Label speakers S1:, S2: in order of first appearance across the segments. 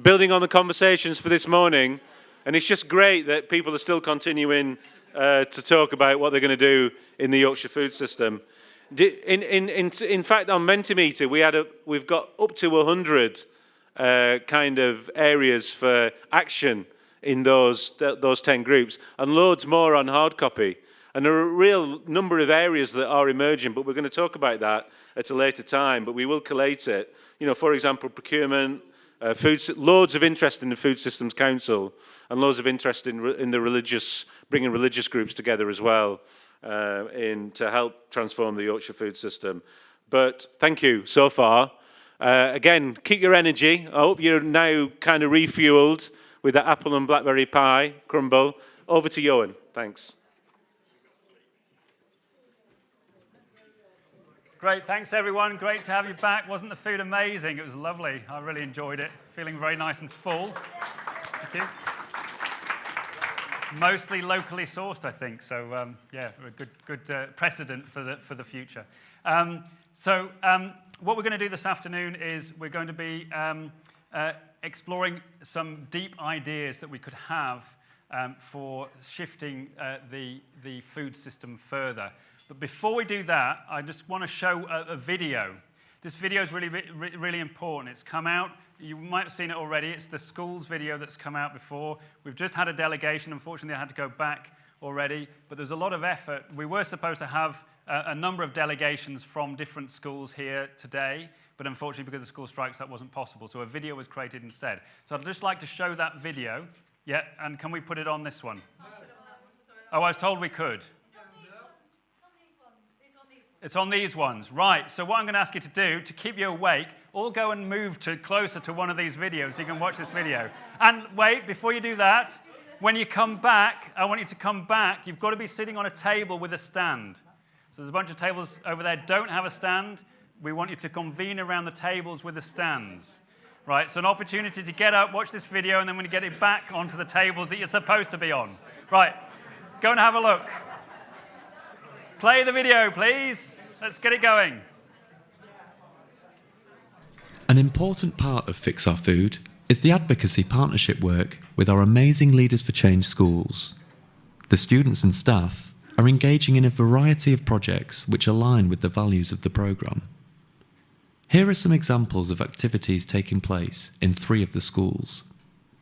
S1: building on the conversations for this morning, and it's just great that people are still continuing to talk about what they're going to do in the Yorkshire food system. In fact, on Mentimeter, we've got up to 100 kind of areas for action in those 10 groups, and loads more on hard copy. And there are a real number of areas that are emerging, but we're going to talk about that at a later time, but we will collate it. You know, for example, procurement, loads of interest in the Food Systems Council, and loads of interest in the bringing religious groups together as well, to help transform the Yorkshire food system. But thank you so far. Again, keep your energy. I hope you're now kind of refueled with the apple and blackberry pie crumble. Over to Johan. Thanks.
S2: Great, thanks everyone. Great to have you back. Wasn't the food amazing? It was lovely. I really enjoyed it. Feeling very nice and full. Thank you. Mostly locally sourced, I think. So yeah, a good precedent for the future. What we're going to do this afternoon is we're going to be exploring some deep ideas that we could have for shifting the food system further. But before we do that, I just want to show a video. This video is really important. It's come out. You might have seen it already. It's the schools video that's come out before. We've just had a delegation. Unfortunately, I had to go back already. But there's a lot of effort. We were supposed to have a number of delegations from different schools here today. But unfortunately, because of school strikes, that wasn't possible. So a video was created instead. So I'd just like to show that video. Yeah, and can we put it on this one? Oh, I was told we could. It's on these ones. Right, so what I'm going to ask you to do, to keep you awake, all go and move closer to one of these videos so you can watch this video. And wait, before you do that, when you come back, I want you to come back. You've got to be sitting on a table with a stand. So there's a bunch of tables over there don't have a stand. We want you to convene around the tables with the stands. Right, so an opportunity to get up, watch this video, and then when you get it back onto the tables that you're supposed to be on. Right, go and have a look. Play the video, please. Let's get it going.
S3: An important part of Fix Our Food is the advocacy partnership work with our amazing Leaders for Change schools. The students and staff are engaging in a variety of projects which align with the values of the programme. Here are some examples of activities taking place in 3 of the schools.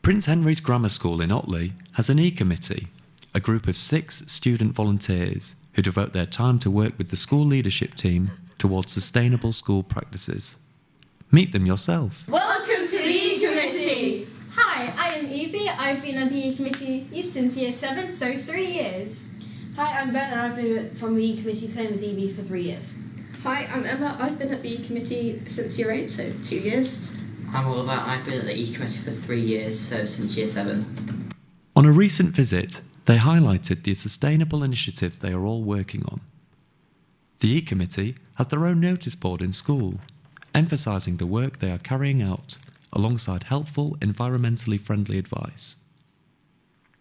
S3: Prince Henry's Grammar School in Otley has an e-committee, a group of 6 student volunteers who devote their time to work with the school leadership team towards sustainable school practices. Meet them yourself.
S4: Welcome to the E-Committee! Hi, I am Evie. I've been on the E-Committee since Year 7, so 3 years.
S5: Hi, I'm Ben and I've been from the E-Committee, same as Evie, for 3 years.
S6: Hi, I'm Emma. I've been at the E-Committee since Year 8, so 2 years.
S7: I'm Oliver. I've been at the E-Committee for 3 years, so since Year 7.
S3: On a recent visit, they highlighted the sustainable initiatives they are all working on. The E-Committee has their own notice board in school, emphasising the work they are carrying out alongside helpful, environmentally friendly advice.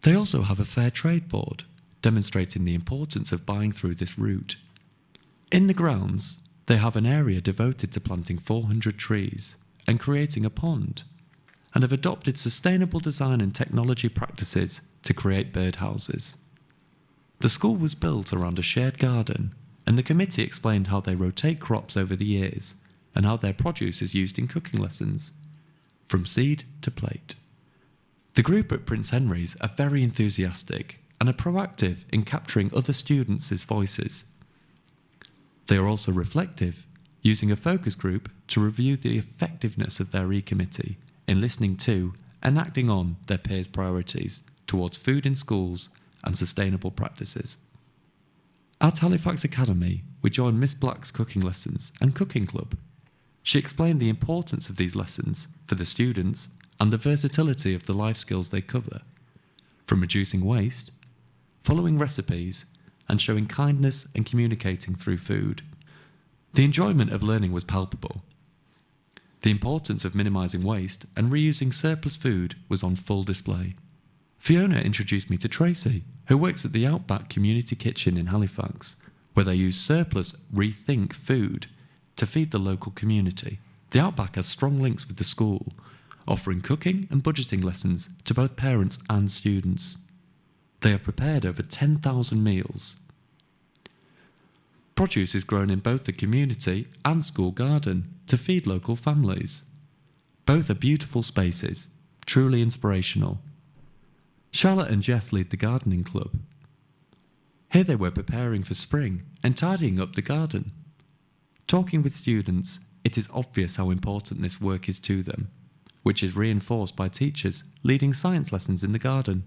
S3: They also have a fair trade board, demonstrating the importance of buying through this route. In the grounds, they have an area devoted to planting 400 trees and creating a pond, and have adopted sustainable design and technology practices to create birdhouses. The school was built around a shared garden, and the committee explained how they rotate crops over the years and how their produce is used in cooking lessons, from seed to plate. The group at Prince Henry's are very enthusiastic and are proactive in capturing other students' voices. They are also reflective, using a focus group to review the effectiveness of their E-Committee in listening to and acting on their peers' priorities towards food in schools and sustainable practices. At Halifax Academy, we joined Miss Black's cooking lessons and cooking club. She explained the importance of these lessons for the students and the versatility of the life skills they cover, from reducing waste, following recipes, and showing kindness and communicating through food. The enjoyment of learning was palpable. The importance of minimising waste and reusing surplus food was on full display. Fiona introduced me to Tracy, who works at the Outback Community Kitchen in Halifax, where they use surplus rethink food to feed the local community. The Outback has strong links with the school, offering cooking and budgeting lessons to both parents and students. They have prepared over 10,000 meals. Produce is grown in both the community and school garden to feed local families. Both are beautiful spaces, truly inspirational. Charlotte and Jess lead the gardening club. Here they were preparing for spring and tidying up the garden. Talking with students, it is obvious how important this work is to them, which is reinforced by teachers leading science lessons in the garden.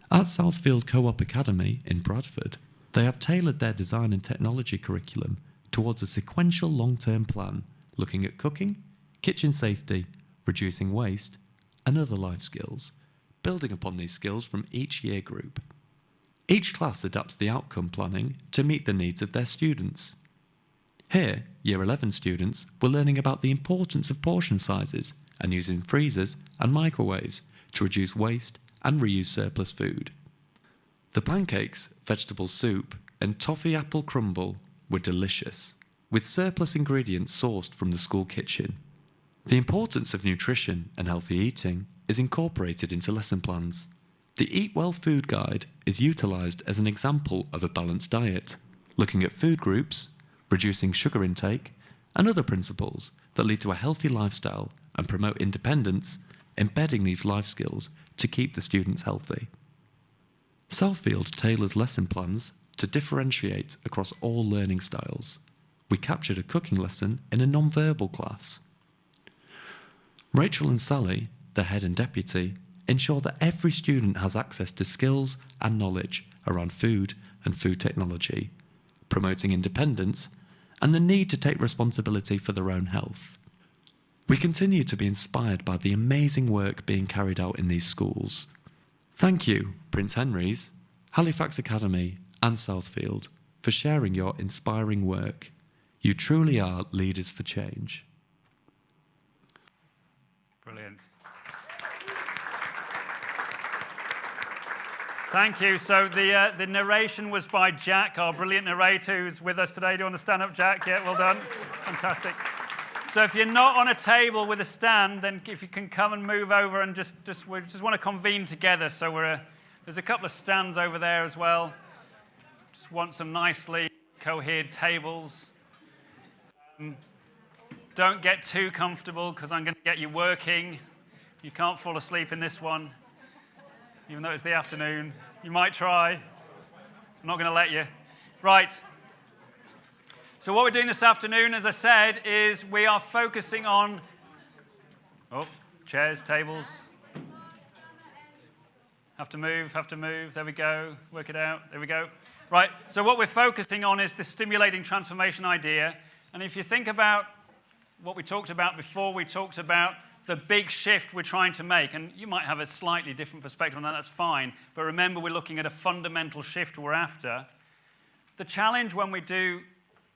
S3: At Southfield Co-op Academy in Bradford, they have tailored their design and technology curriculum towards a sequential long-term plan looking at cooking, kitchen safety, reducing waste, and other life skills, building upon these skills from each year group. Each class adapts the outcome planning to meet the needs of their students. Here, Year 11 students were learning about the importance of portion sizes and using freezers and microwaves to reduce waste and reuse surplus food. The pancakes, vegetable soup, and toffee apple crumble were delicious, with surplus ingredients sourced from the school kitchen. The importance of nutrition and healthy eating is incorporated into lesson plans. The Eat Well Food Guide is utilised as an example of a balanced diet, looking at food groups, reducing sugar intake, and other principles that lead to a healthy lifestyle and promote independence, embedding these life skills to keep the students healthy. Southfield tailors lesson plans to differentiate across all learning styles. We captured a cooking lesson in a non-verbal class. Rachel and Sally, the head and deputy, ensure that every student has access to skills and knowledge around food and food technology, promoting independence and the need to take responsibility for their own health. We continue to be inspired by the amazing work being carried out in these schools. Thank you, Prince Henry's, Halifax Academy and Southfield, for sharing your inspiring work. You truly are leaders for change.
S2: Brilliant. Thank you. So the narration was by Jack, our brilliant narrator who's with us today. Do you want to stand up, Jack? Yeah, well done. Fantastic. So if you're not on a table with a stand, then if you can come and move over and we just want to convene together. So there's a couple of stands over there as well. Just want some nicely cohered tables. Don't get too comfortable because I'm going to get you working. You can't fall asleep in this one, even though it's the afternoon. You might try. I'm not going to let you. Right. So what we're doing this afternoon, as I said, is we are focusing on chairs, tables. Have to move. There we go. Work it out. There we go. Right. So what we're focusing on is the stimulating transformation idea. And if you think about what we talked about before, we talked about the big shift we're trying to make. And you might have a slightly different perspective on that, that's fine. But remember, we're looking at a fundamental shift we're after. The challenge when we do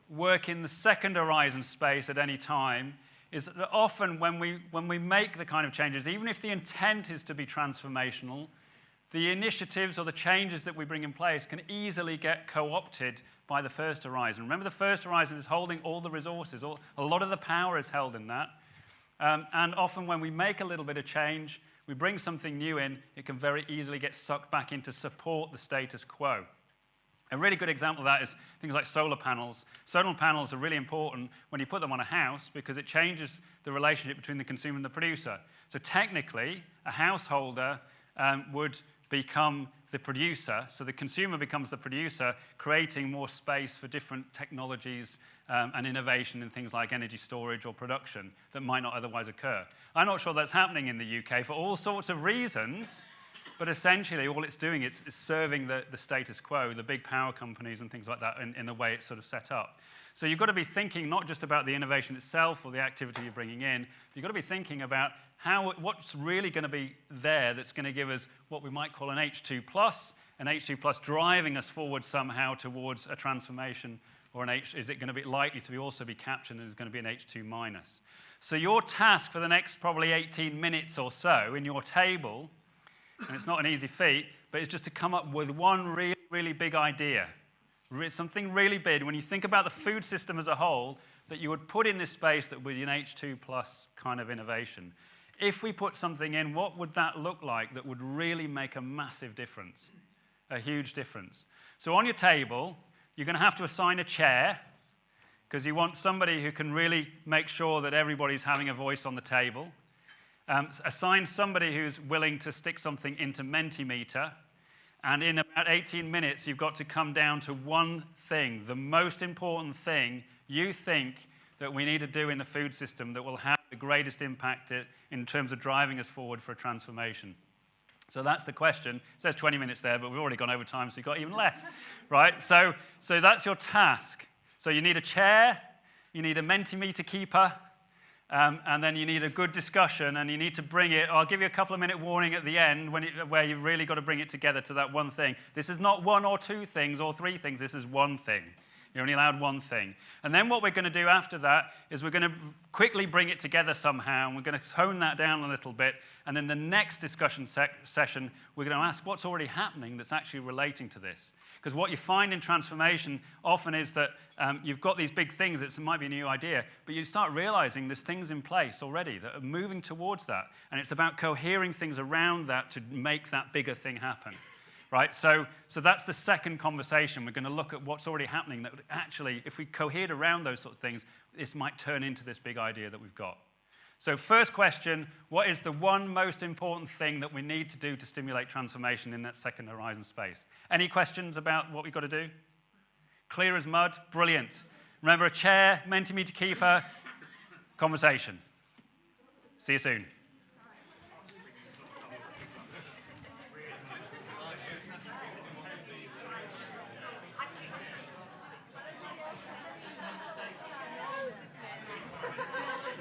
S2: work in the second horizon space at any time is that often when we make the kind of changes, even if the intent is to be transformational, the initiatives or the changes that we bring in place can easily get co-opted by the first horizon. Remember, the first horizon is holding all the resources. A lot of the power is held in that. And often when we make a little bit of change, we bring something new in, it can very easily get sucked back in to support the status quo. A really good example of that is things like solar panels. Solar panels are really important when you put them on a house because it changes the relationship between the consumer and the producer. So technically, a householder would become the producer, so the consumer becomes the producer, creating more space for different technologies and innovation in things like energy storage or production that might not otherwise occur. I'm not sure that's happening in the UK for all sorts of reasons, but essentially all it's doing is serving the status quo, the big power companies and things like that in the way it's sort of set up. So you've got to be thinking not just about the innovation itself or the activity you're bringing in, you've got to be thinking about what's really going to be there that's going to give us what we might call an H2+, driving us forward somehow towards a transformation, or is it going to be likely to also be captured and is going to be an H2-. So your task for the next probably 18 minutes or so in your table, and it's not an easy feat, but it's just to come up with one really, really big idea. Something really big. When you think about the food system as a whole, that you would put in this space that would be an H2 plus kind of innovation? If we put something in, what would that look like that would really make a massive difference, a huge difference? So on your table, you're going to have to assign a chair, because you want somebody who can really make sure that everybody's having a voice on the table. Assign somebody who's willing to stick something into Mentimeter, and in about 18 minutes, you've got to come down to one thing, the most important thing you think that we need to do in the food system that will have the greatest impact in terms of driving us forward for a transformation. So that's the question. It says 20 minutes there, but we've already gone over time, so you've got even less, right? So that's your task. So you need a chair, you need a Mentimeter keeper, and then you need a good discussion, and you need to bring it. I'll give you a couple of minute warning at the end where you've really got to bring it together to that one thing. This is not one or two things or three things. This is one thing. You're only allowed one thing. And then what we're going to do after that is we're going to quickly bring it together somehow, and we're going to hone that down a little bit. And then the next discussion session, we're going to ask what's already happening that's actually relating to this. Because what you find in transformation often is that you've got these big things, it might be a new idea, but you start realizing there's things in place already that are moving towards that. And it's about cohering things around that to make that bigger thing happen. Right? So that's the second conversation. We're going to look at what's already happening that actually, if we cohered around those sort of things, this might turn into this big idea that we've got. So first question, what is the one most important thing that we need to do to stimulate transformation in that second horizon space? Any questions about what we've got to do? Clear as mud? Brilliant. Remember, a chair, Mentimeter keeper, conversation. See you soon.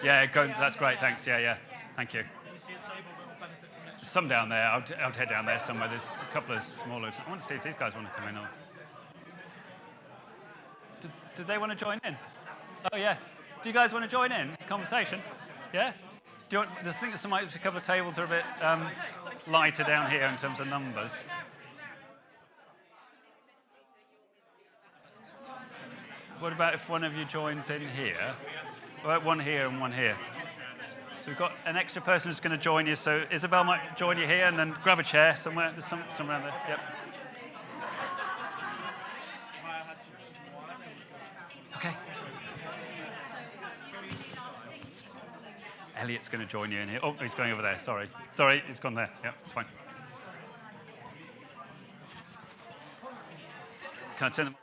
S2: Yeah, that's great, thanks. Yeah, thank you. Some down there. I'll head down there somewhere. There's a couple of smaller. I want to see if these guys want to come in. Or do they want to join in? Oh, yeah. Do you guys want to join in? Conversation? Yeah? Do you want, I think there's a couple of tables are a bit lighter down here in terms of numbers. What about if one of you joins in here? One here and one here. So we've got an extra person who's going to join you. So Isabel might join you here and then grab a chair somewhere. There's some around there. Yep. Okay. Elliot's going to join you in here. Oh, he's going over there. Sorry, he's gone there. Yeah, it's fine. Can I turn them?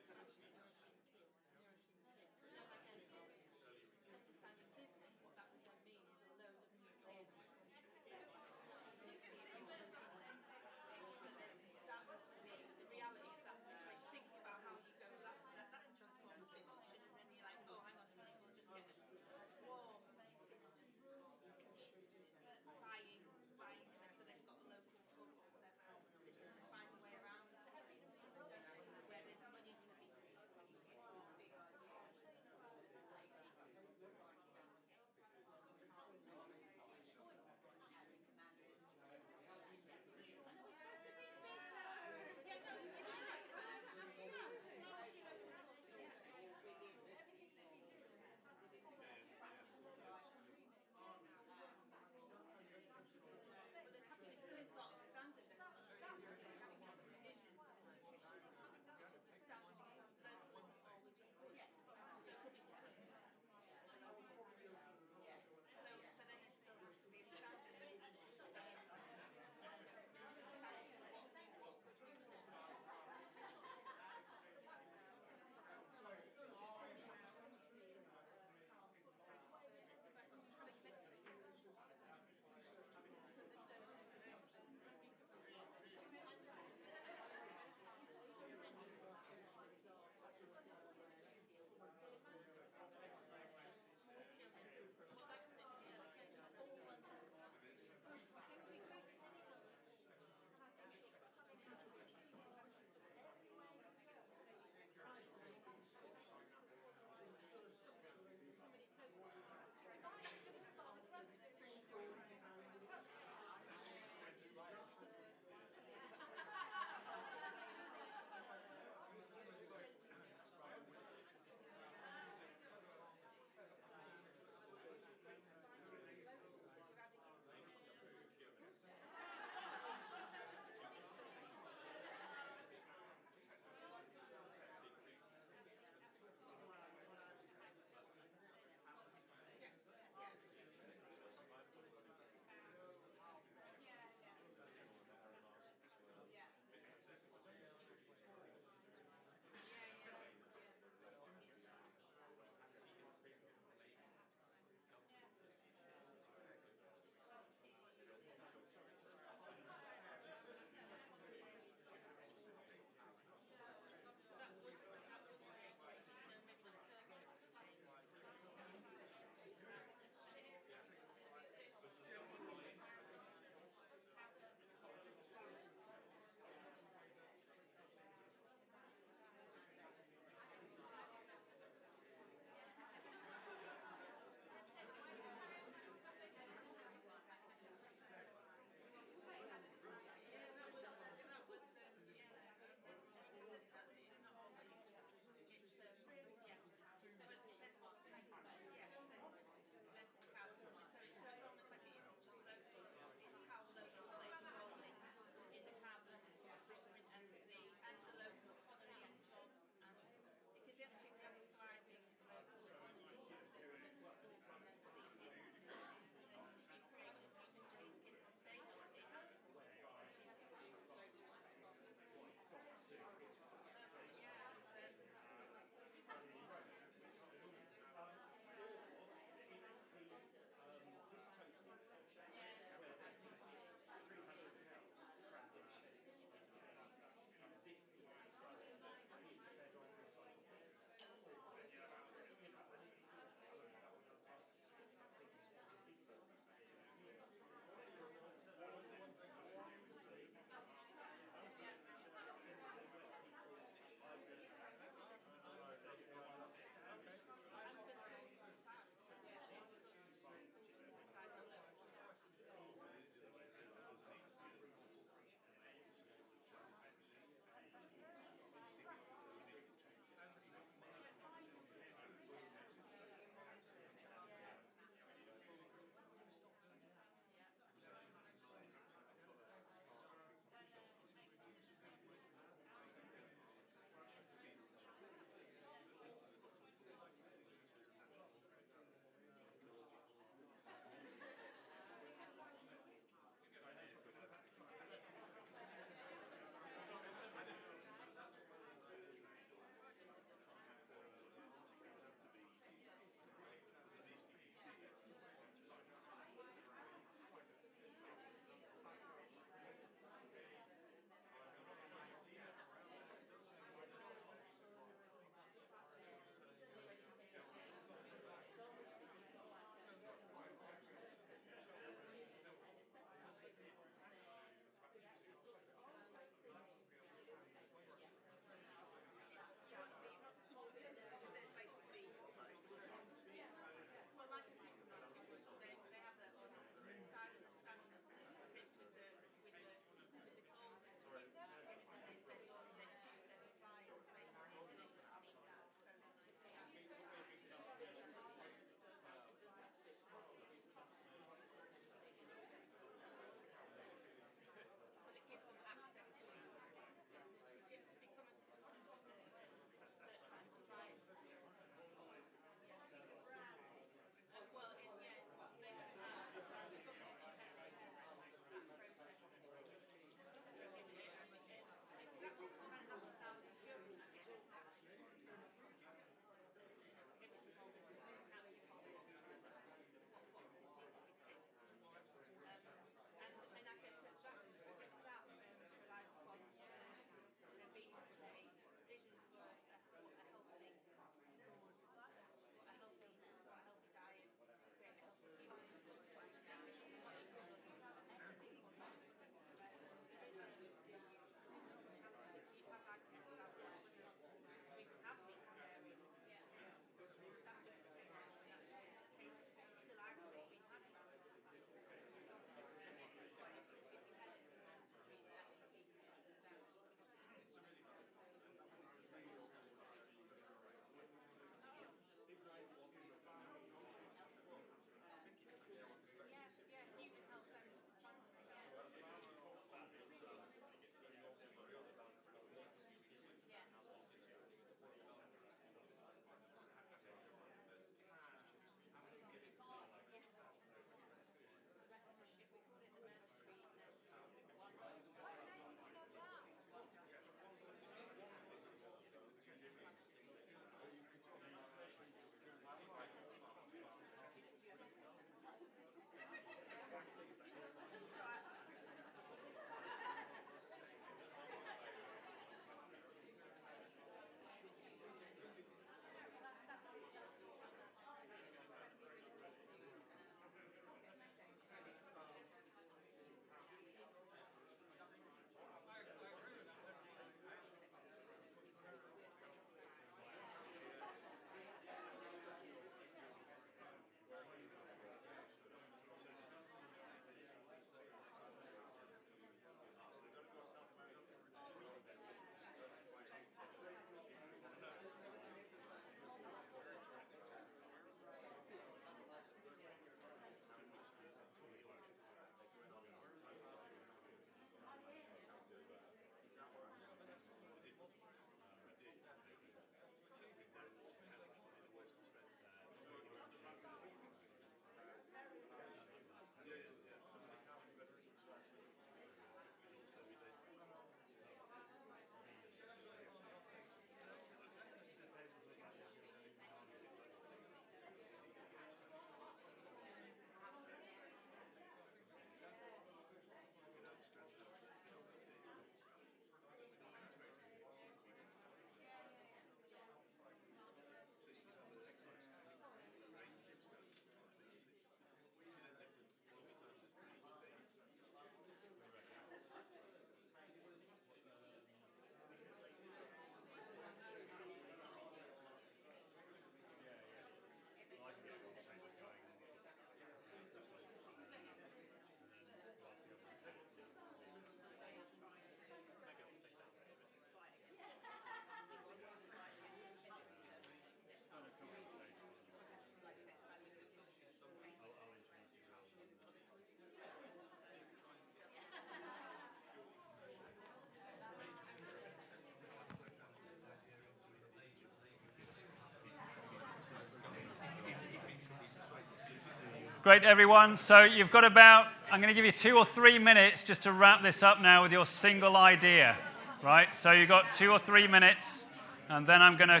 S2: Great, everyone. So you've got about, I'm going to give you 2 or 3 minutes just to wrap this up now with your single idea, right? So you've got 2 or 3 minutes, and then I'm going to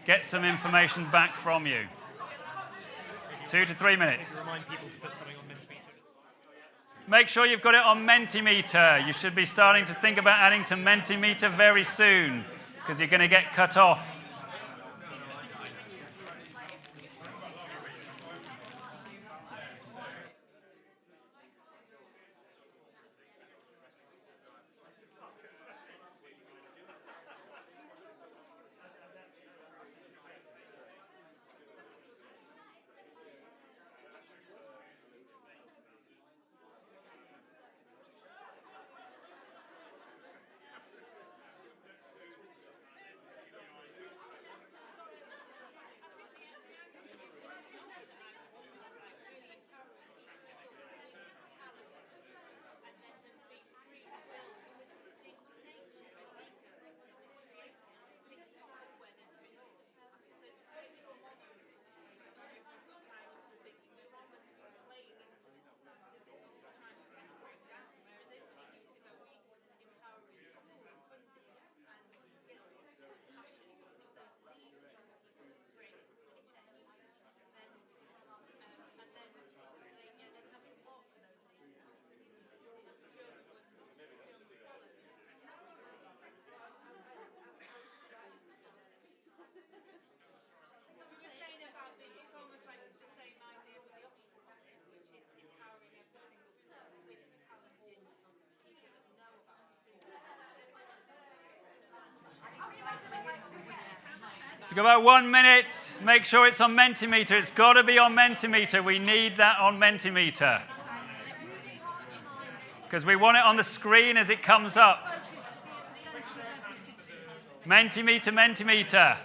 S2: get some information back from you. 2 to 3 minutes.
S8: Remind people to put something on Mentimeter.
S2: Make sure you've got it on Mentimeter. You should be starting to think about adding to Mentimeter very soon, because you're going to get cut off. So go about 1 minute. Make sure it's on Mentimeter. It's got to be on Mentimeter. We need that on Mentimeter, because we want it on the screen as it comes up. Mentimeter, Mentimeter.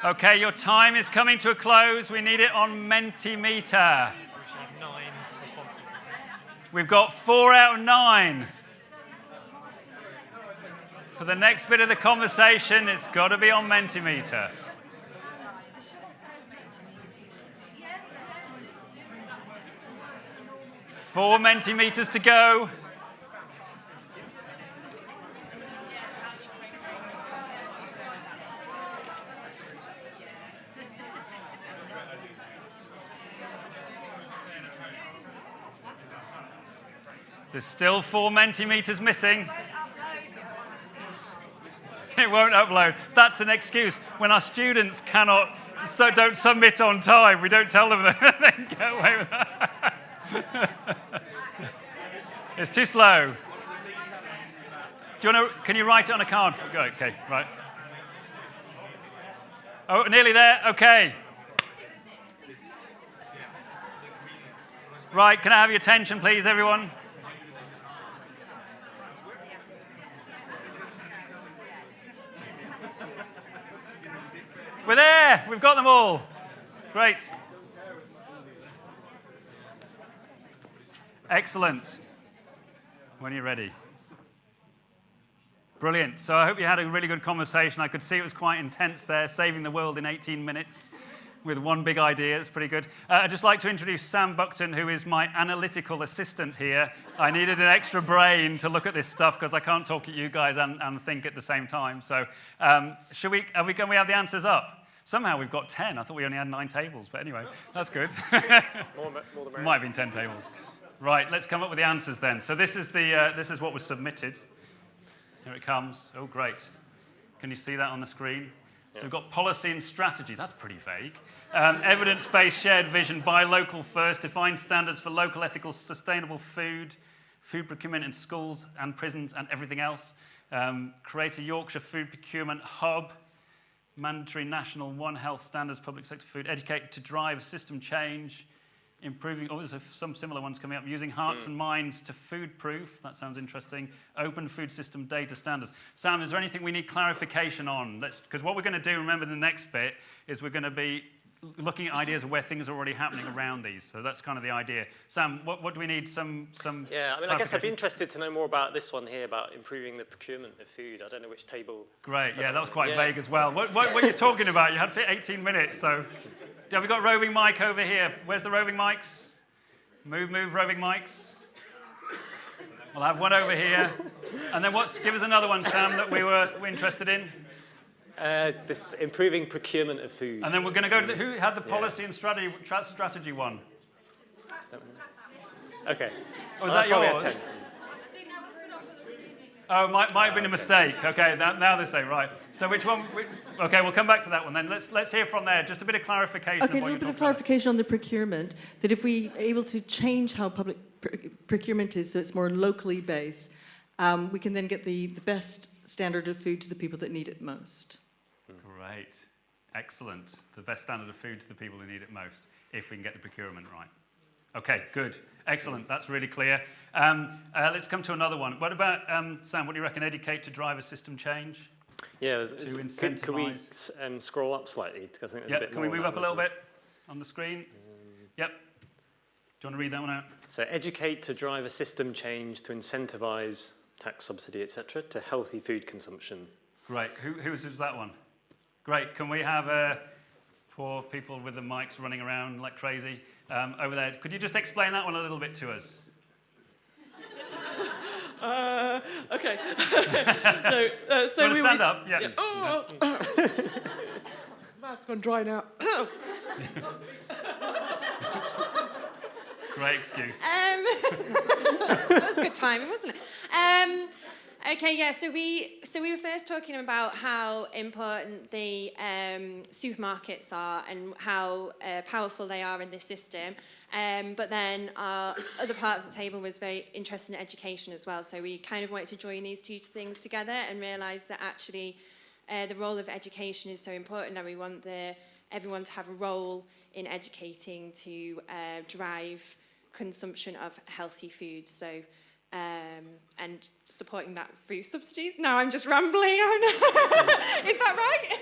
S2: Okay, your time is coming to a close. We need it on Mentimeter.
S8: So we should have 9 responses.
S2: We've got 4 out of 9. For the next bit of the conversation, it's got to be on Mentimeter. Four Mentimeters to go. There's still 4 Mentimeters missing. It won't upload. That's an excuse. When our students don't submit on time, we don't tell them that they can get away with that. It's too slow. Can you write it on a card? Okay, right. Oh, nearly there. Okay. Right, can I have your attention, please, everyone? We're there. We've got them all. Great. Excellent. When are you ready? Brilliant. So I hope you had a really good conversation. I could see it was quite intense there, saving the world in 18 minutes with one big idea. It's pretty good. I'd just like to introduce Sam Buckton, who is my analytical assistant here. I needed an extra brain to look at this stuff because I can't talk at you guys and think at the same time. So can we have the answers up? Somehow we've got 10. I thought we only had 9 tables, but anyway, that's good.
S8: More the
S2: Might have been 10 tables. Right, let's come up with the answers then. So this is what was submitted. Here it comes. Oh, great. Can you see that on the screen? So we've got policy and strategy. That's pretty vague. Evidence-based shared vision, buy local first, define standards for local, ethical, sustainable food procurement in schools and prisons and everything else. Create a Yorkshire food procurement hub, mandatory national One Health standards, public sector food, educate to drive system change, improving, there's some similar ones coming up, using hearts and minds to food proof, that sounds interesting, open food system data standards. Sam, is there anything we need clarification on? Because what we're going to do, remember the next bit, is we're going to be looking at ideas of where things are already happening around these. So that's kind of the idea. Sam, what do we need some
S8: Yeah, I mean, I guess I'd be interested to know more about this one here, about improving the procurement of food. I don't know which table.
S2: Great, yeah, that was quite vague as well. What are you talking about? You had 18 minutes, so... Have we got roving mic over here? Where's the roving mics? Move, roving mics. We'll have one over here. And then give us another one, Sam, that we were interested in.
S8: This improving procurement of food.
S2: And then we're going to go to who had the policy and strategy one?
S8: Okay.
S2: Oh, was that yours? Oh, might have been a mistake. Okay, now they say, right. So which one? Okay, we'll come back to that one then. Let's hear from there. Just a bit of clarification.
S9: Okay, a little bit of clarification on the procurement, that if we are able to change how public procurement is so it's more locally based, we can then get the best standard of food to the people that need it most.
S2: Great. Excellent. The best standard of food to the people who need it most, if we can get the procurement right. Okay, good. Excellent. That's really clear. Let's come to another one. What about, Sam, what do you reckon? Educate to drive a system change?
S8: Yeah,
S2: to incentivise.
S8: Could we scroll up slightly? Because I think there's a bit
S2: can
S8: more
S2: we move up a little bit on the screen? Yep. Do you want to read that one out?
S8: So educate to drive a system change to incentivise tax subsidy, etc., to healthy food consumption.
S2: Great. Who's that one? Great. Can we have poor people with the mics running around like crazy over there? Could you just explain that one a little bit to us?
S10: Okay. No, so
S2: we stand up? Yeah.
S10: Oh, mouth's gone dry now.
S2: Great excuse.
S11: That was good timing, wasn't it? Okay, yeah. So we were first talking about how important the supermarkets are and how powerful they are in this system. But then our other part of the table was very interested in education as well. So we kind of wanted to join these two things together and realise that actually the role of education is so important, and we want everyone to have a role in educating to drive consumption of healthy foods. So. And supporting that through subsidies. No, I'm just rambling. Is that right?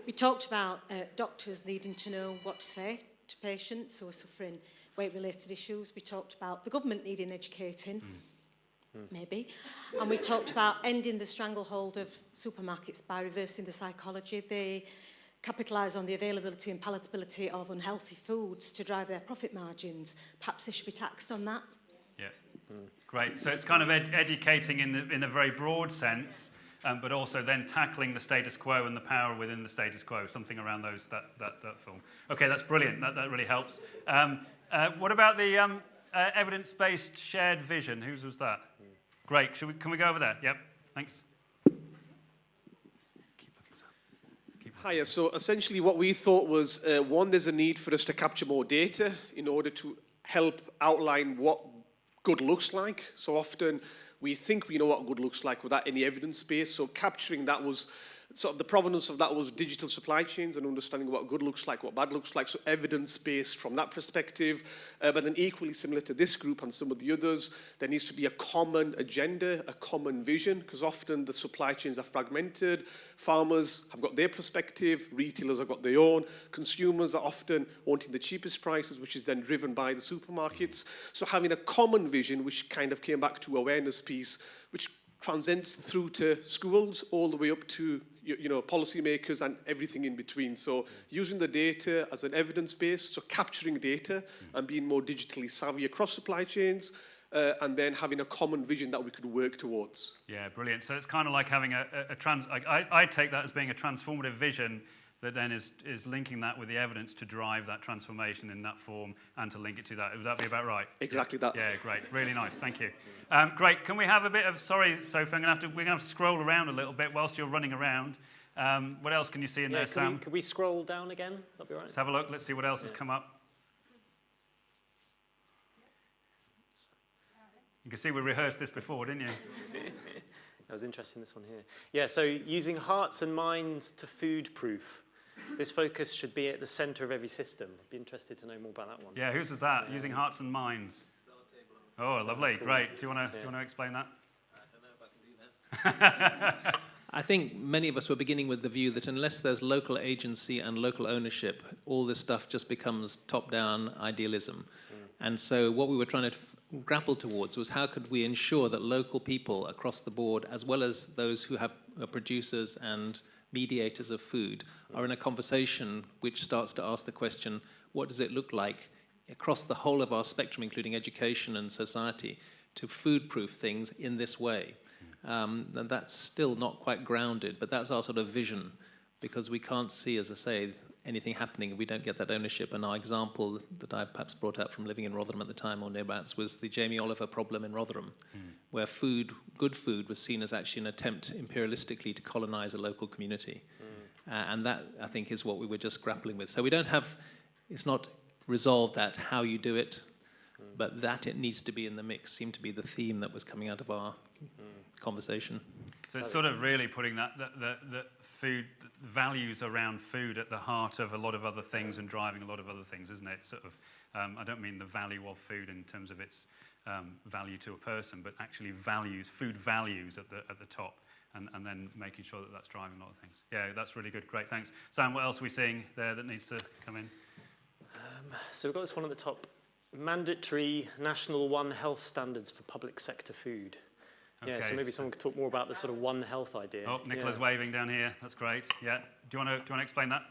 S12: We talked about doctors needing to know what to say to patients who are suffering weight-related issues. We talked about the government needing educating, maybe. And we talked about ending the stranglehold of supermarkets by reversing the psychology. They capitalise on the availability and palatability of unhealthy foods to drive their profit margins. Perhaps they should be taxed on that.
S2: Yeah, great. So it's kind of educating in a very broad sense, but also then tackling the status quo and the power within the status quo, something around that film. Okay, that's brilliant. That really helps. What about the evidence-based shared vision? Whose was that? Great. Can we go over there? Yep. Thanks.
S13: Hiya. So essentially, what we thought was one, there's a need for us to capture more data in order to help outline what good looks like. So often we think we know what good looks like without any evidence base. So capturing that was sort of the provenance of that was digital supply chains and understanding what good looks like, what bad looks like. So evidence based from that perspective. But then equally similar to this group and some of the others, there needs to be a common agenda, a common vision, because often the supply chains are fragmented. Farmers have got their perspective, retailers have got their own, consumers are often wanting the cheapest prices, which is then driven by the supermarkets. So having a common vision, which kind of came back to awareness piece, which transcends through to schools all the way up to policymakers and everything in between. So using the data as an evidence base, so capturing data and being more digitally savvy across supply chains, and then having a common vision that we could work towards.
S2: Yeah, brilliant. So it's kind of like having I take that as being a transformative vision that then is linking that with the evidence to drive that transformation in that form and to link it to that. Would that be about right?
S13: Exactly that.
S2: Yeah, great. Really nice. Thank you. Great. Can we have a bit of, sorry, Sophie, we're going to have to scroll around a little bit whilst you're running around. What else can you see in there, Sam?
S8: Could we scroll down again? That'd be right.
S2: Let's have a look. Let's see what else has come up. You can see we rehearsed this before, didn't you?
S8: That was interesting, this one here. Yeah, so using hearts and minds to food proof. This focus should be at the centre of every system. I'd be interested to know more about that one.
S2: Yeah, whose was that? Using hearts and minds. Oh, lovely, great. Do you want to explain that?
S14: I don't know if I can do that. I think many of us were beginning with the view that unless there's local agency and local ownership, all this stuff just becomes top-down idealism. And so what we were trying to grapple towards was how could we ensure that local people across the board, as well as those who have producers and mediators of food, are in a conversation which starts to ask the question, what does it look like across the whole of our spectrum, including education and society, to food-proof things in this way? And that's still not quite grounded, but that's our sort of vision, because we can't see, as I say, anything happening if we don't get that ownership. And our example that I perhaps brought out from living in Rotherham at the time, or nearabouts, was the Jamie Oliver problem in Rotherham, where good food was seen as actually an attempt imperialistically to colonize a local community. And that, I think, is what we were just grappling with. So we don't have, it's not resolved that how you do it, but that it needs to be in the mix seemed to be the theme that was coming out of our conversation.
S2: So it's sort of really putting the food values around food at the heart of a lot of other things and driving a lot of other things, isn't it? Sort of, I don't mean the value of food in terms of its value to a person, but actually food values at the top, and then making sure that that's driving a lot of things. Yeah, that's really good. Great, thanks. Sam, what else are we seeing there that needs to come in?
S8: So we've got this one at the top. Mandatory national One Health standards for public sector food. Okay. Yeah, so maybe someone could talk more about the sort of One Health idea.
S2: Oh, Nicola's waving down here. That's great. Yeah. Do you want to explain that?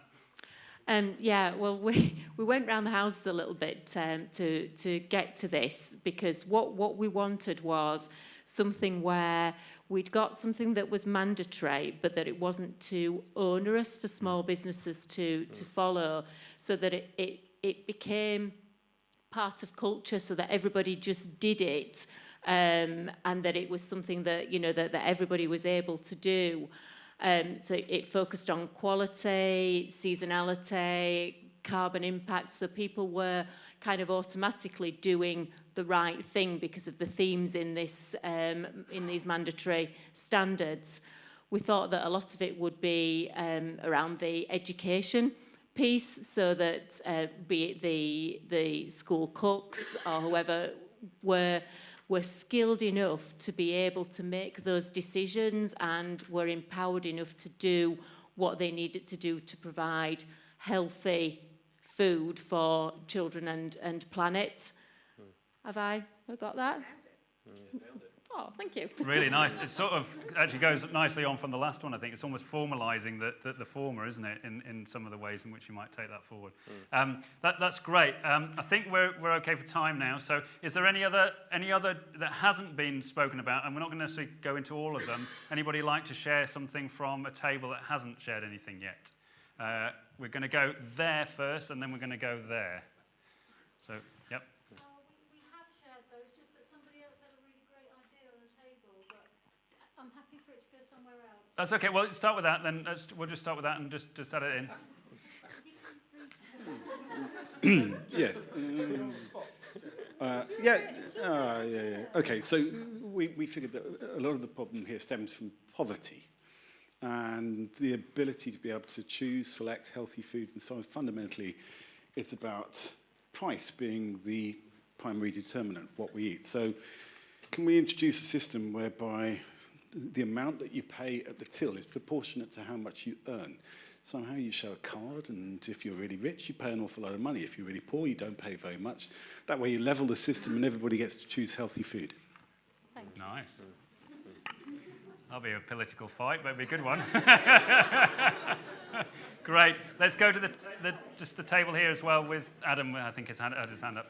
S15: Yeah, well, we went round the houses a little bit to get to this, because what we wanted was something where we'd got something that was mandatory, but that it wasn't too onerous for small businesses to follow, so that it became part of culture, so that everybody just did it, and that it was something that that everybody was able to do. So it focused on quality, seasonality, carbon impact, so people were kind of automatically doing the right thing because of the themes in these mandatory standards. We thought that a lot of it would be around the education piece, so that be it the school cooks or whoever were skilled enough to be able to make those decisions and were empowered enough to do what they needed to do to provide healthy food for children and planet. Have I got that? Oh, thank you.
S2: Really nice. It sort of actually goes nicely on from the last one, I think. It's almost formalising the former, isn't it, in some of the ways in which you might take that forward. That's great. I think we're okay for time now. So is there any other that hasn't been spoken about? And we're not going to necessarily go into all of them. Anybody like to share something from a table that hasn't shared anything yet? We're going to go there first, and then we're going to go there. So, yep.
S4: I'm happy for it to go somewhere else.
S2: That's okay. Well, start with that then. We'll just start with that and just add it in.
S16: Yes. Yeah. Okay, so we figured that a lot of the problem here stems from poverty and the ability to be able to choose, select healthy foods and so on. Fundamentally, it's about price being the primary determinant of what we eat. So can we introduce a system whereby the amount that you pay at the till is proportionate to how much you earn? Somehow you show a card, and if you're really rich, you pay an awful lot of money. If you're really poor, you don't pay very much. That way you level the system and everybody gets to choose healthy food.
S2: Nice. That'll be a political fight, but it'll be a good one. Great. Let's go to just the table here as well with Adam. I think has had his hand up.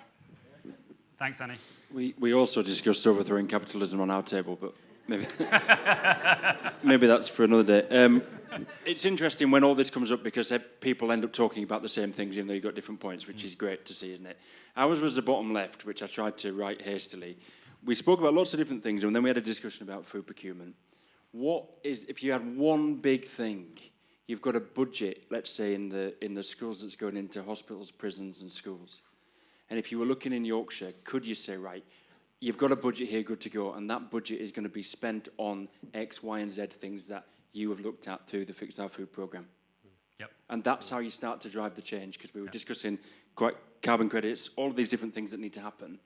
S2: Thanks, Annie.
S17: We also discussed overthrowing capitalism on our table, but maybe that's for another day. It's interesting when all this comes up because people end up talking about the same things even though you've got different points, which is great to see, isn't it? Ours was the bottom left, which I tried to write hastily. We spoke about lots of different things, and then we had a discussion about food procurement. What is, if you had one big thing you've got a budget, let's say in the schools that's going into hospitals, prisons and schools. And if you were looking in Yorkshire, could you say, right, you've got a budget here, good to go, and that budget is going to be spent on X, Y, and Z things that you have looked at through the Fix Our Food programme.
S2: Yep.
S17: And that's how you start to drive the change, because we were discussing carbon credits, all of these different things that need to happen.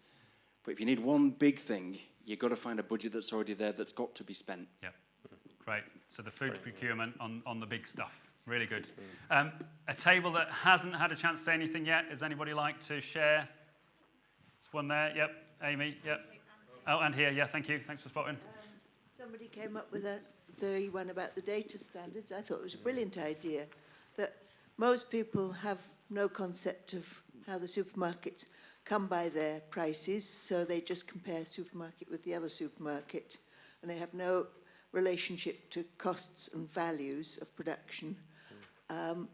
S17: But if you need one big thing, you've got to find a budget that's already there that's got to be spent.
S2: Yep. Great. So the food procurement on the big stuff. Really good. A table that hasn't had a chance to say anything yet. Does anybody like to share? There's one there. Yep. Amy. Yep. Oh, and here. Yeah, thank you. Thanks for spotting.
S18: Somebody came up with the one about the data standards. I thought it was a brilliant idea, that most people have no concept of how the supermarkets come by their prices, so they just compare supermarket with the other supermarket, and they have no relationship to costs and values of production.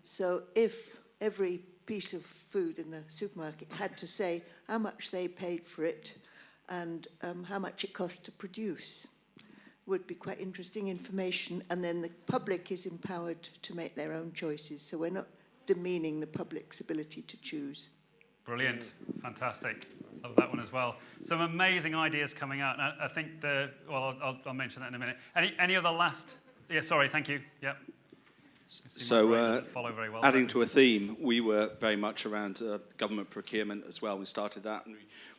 S18: So if every piece of food in the supermarket had to say how much they paid for it and how much it cost to produce, would be quite interesting information, and then the public is empowered to make their own choices, so we're not demeaning the public's ability to choose.
S2: Brilliant. Fantastic. Love that one as well. Some amazing ideas coming out. And I think I'll mention that in a minute. Any other last... Yeah, sorry, thank you. Yep.
S19: So,
S2: follow very well,
S19: adding to a theme, we were very much around government procurement as well. We started that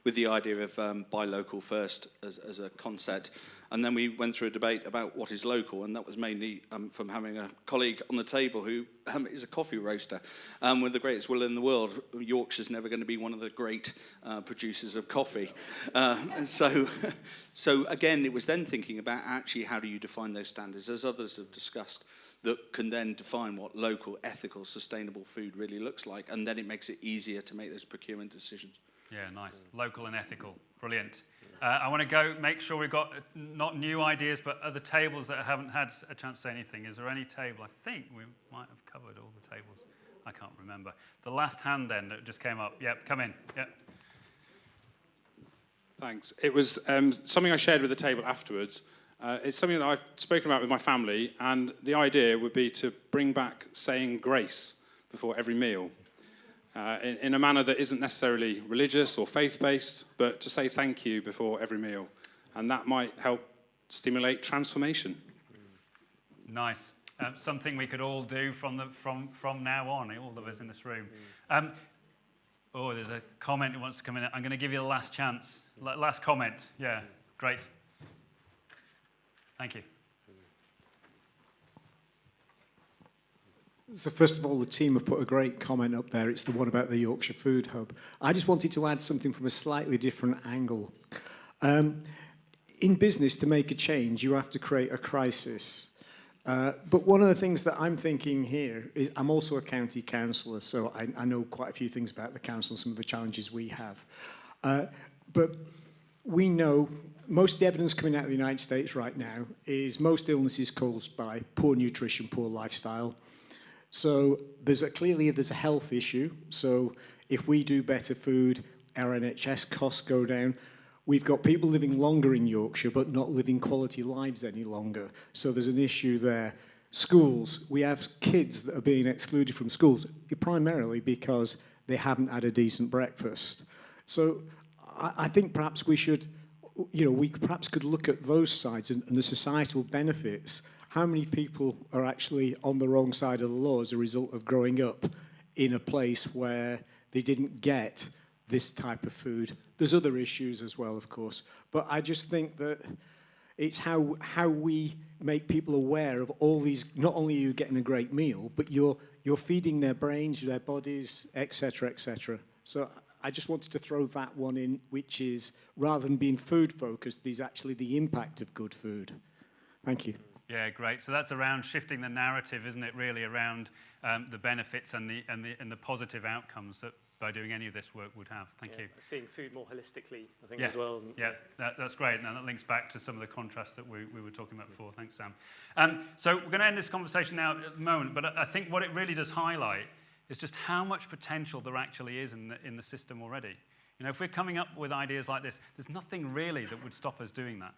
S19: with the idea of buy local first as a concept. And then we went through a debate about what is local, and that was mainly from having a colleague on the table who is a coffee roaster. With the greatest will in the world, Yorkshire's never going to be one of the great producers of coffee. And so again, it was then thinking about actually how do you define those standards, as others have discussed, that can then define what local, ethical, sustainable food really looks like, and then it makes it easier to make those procurement decisions.
S2: Yeah, nice. Local and ethical. Brilliant. I want to go make sure we've got not new ideas, but other tables that haven't had a chance to say anything. Is there any table? I think we might have covered all the tables. I can't remember. The last hand then that just came up. Yep, come in. Yep.
S20: Thanks. It was something I shared with the table afterwards. It's something that I've spoken about with my family, and the idea would be to bring back saying grace before every meal. In a manner that isn't necessarily religious or faith-based, but to say thank you before every meal. And that might help stimulate transformation.
S2: Nice. Something we could all do from now on, all of us in this room. There's a comment who wants to come in. I'm going to give you the last chance. Last comment. Yeah, great. Thank you.
S21: So first of all, the team have put a great comment up there. It's the one about the Yorkshire Food Hub. I just wanted to add something from a slightly different angle. In business, to make a change, you have to create a crisis. But one of the things that I'm thinking here is I'm also a county councillor, so I know quite a few things about the council and some of the challenges we have. But we know most of the evidence coming out of the United States right now is most illnesses caused by poor nutrition, poor lifestyle. So clearly there's a health issue. So if we do better food, our NHS costs go down. We've got people living longer in Yorkshire, but not living quality lives any longer. So there's an issue there. Schools, we have kids that are being excluded from schools, primarily because they haven't had a decent breakfast. So I think perhaps we should, we perhaps could look at those sides and the societal benefits. How many people are actually on the wrong side of the law as a result of growing up in a place where they didn't get this type of food? There's other issues as well, of course. But I just think that it's how we make people aware of all these, not only are you getting a great meal, but you're feeding their brains, their bodies, etc., etc. So I just wanted to throw that one in, which is, rather than being food-focused, there's actually the impact of good food. Thank you.
S2: Yeah, great. So that's around shifting the narrative, isn't it? Really around the benefits and the positive outcomes that by doing any of this work would have. Thank you.
S8: Seeing food more holistically, I think, as well.
S2: Yeah, that's great. And that links back to some of the contrasts that we were talking about before. Thanks, Sam. So we're going to end this conversation now at the moment, but I think what it really does highlight is just how much potential there actually is in the system already. If we're coming up with ideas like this, there's nothing really that would stop us doing that.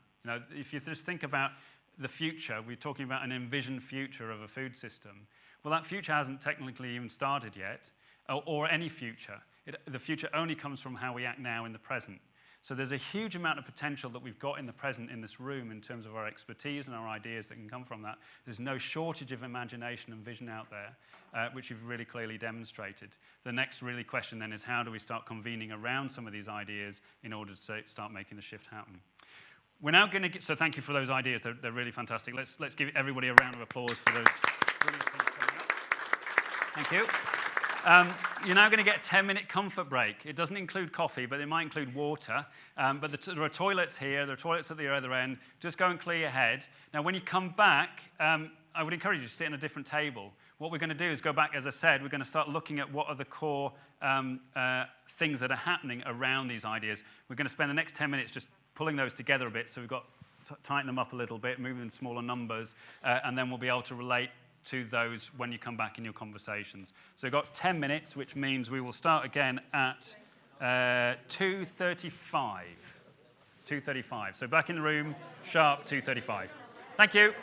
S2: If you just think about the future, we're talking about an envisioned future of a food system. Well, that future hasn't technically even started yet, or any future. The future only comes from how we act now in the present. So there's a huge amount of potential that we've got in the present in this room in terms of our expertise and our ideas that can come from that. There's no shortage of imagination and vision out there, which you've really clearly demonstrated. The next really question then is how do we start convening around some of these ideas in order to start making the shift happen? We're now going to get, so thank you for those ideas. They're really fantastic. Let's give everybody a round of applause for those brilliant things coming up. Thank you. You're now going to get a 10-minute comfort break. It doesn't include coffee, but it might include water. But there are toilets here. There are toilets at the other end. Just go and clear your head. Now, when you come back, I would encourage you to sit at a different table. What we're going to do is go back, as I said, we're going to start looking at what are the core things that are happening around these ideas. We're going to spend the next 10 minutes just pulling those together a bit. So we've got to tighten them up a little bit, move them in smaller numbers, and then we'll be able to relate to those when you come back in your conversations. So we've got 10 minutes, which means we will start again at 2:35. 2:35. So back in the room, sharp 2:35. Thank you.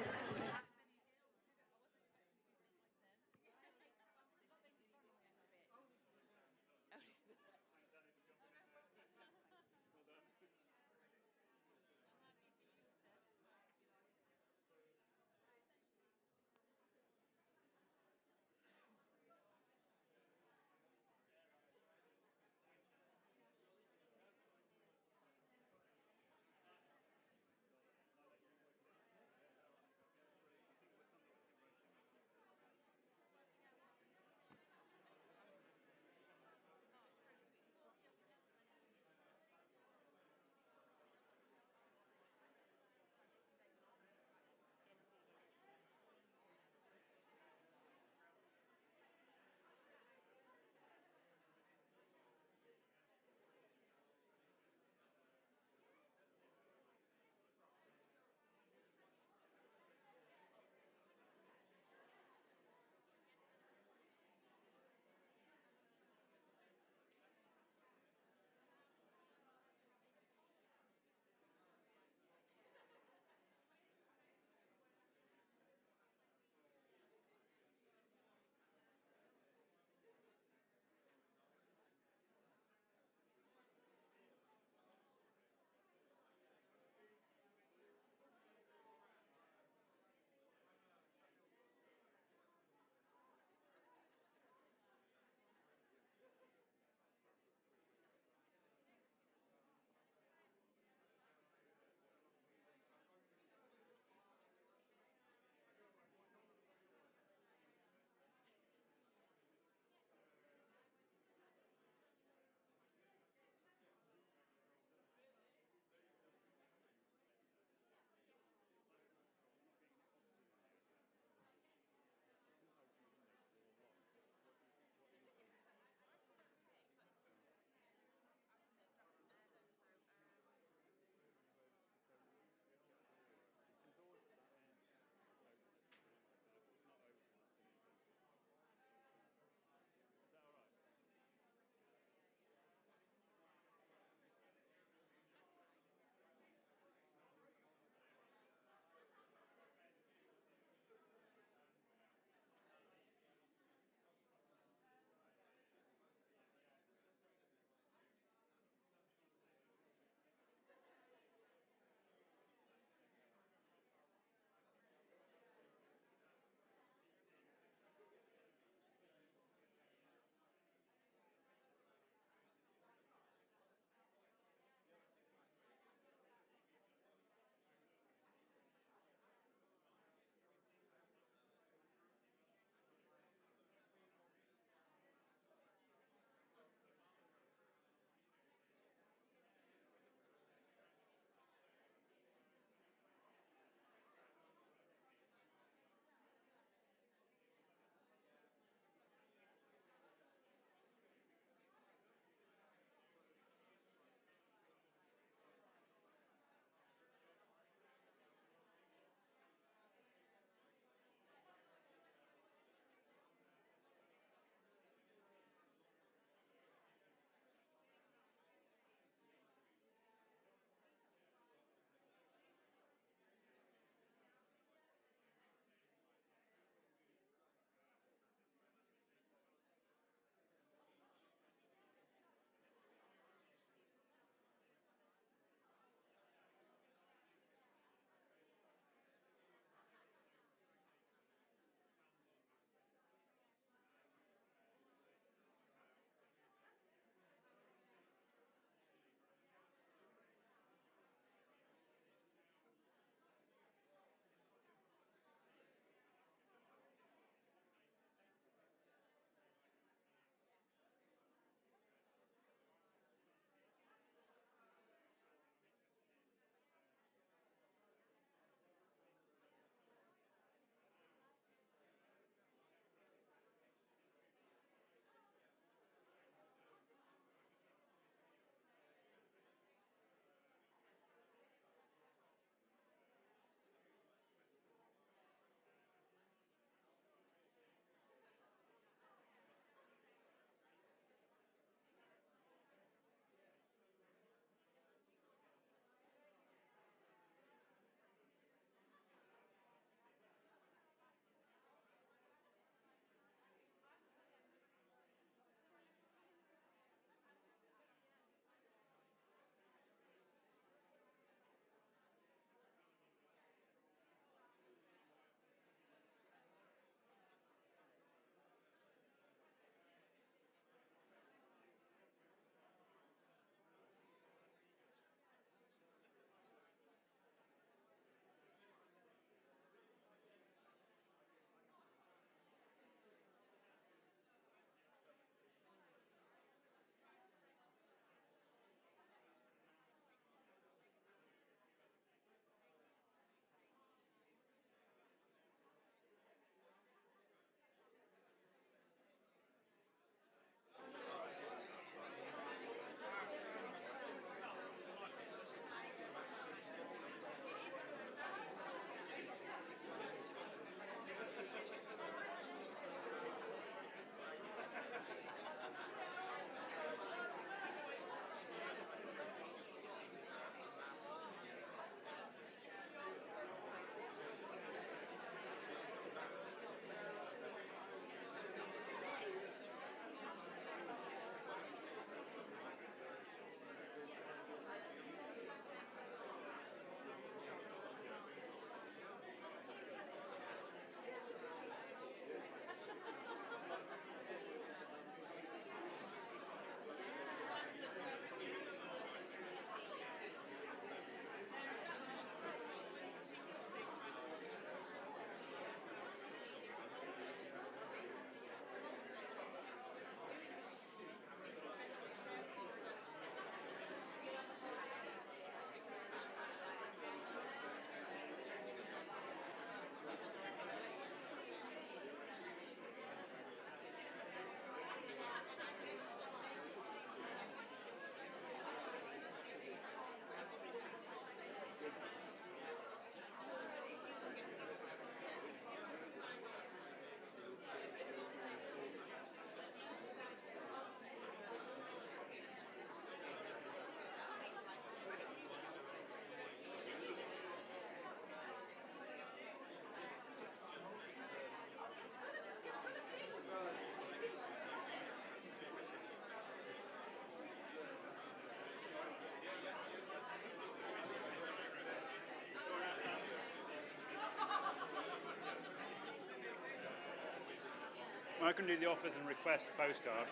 S2: I can do the offers and requests postcard.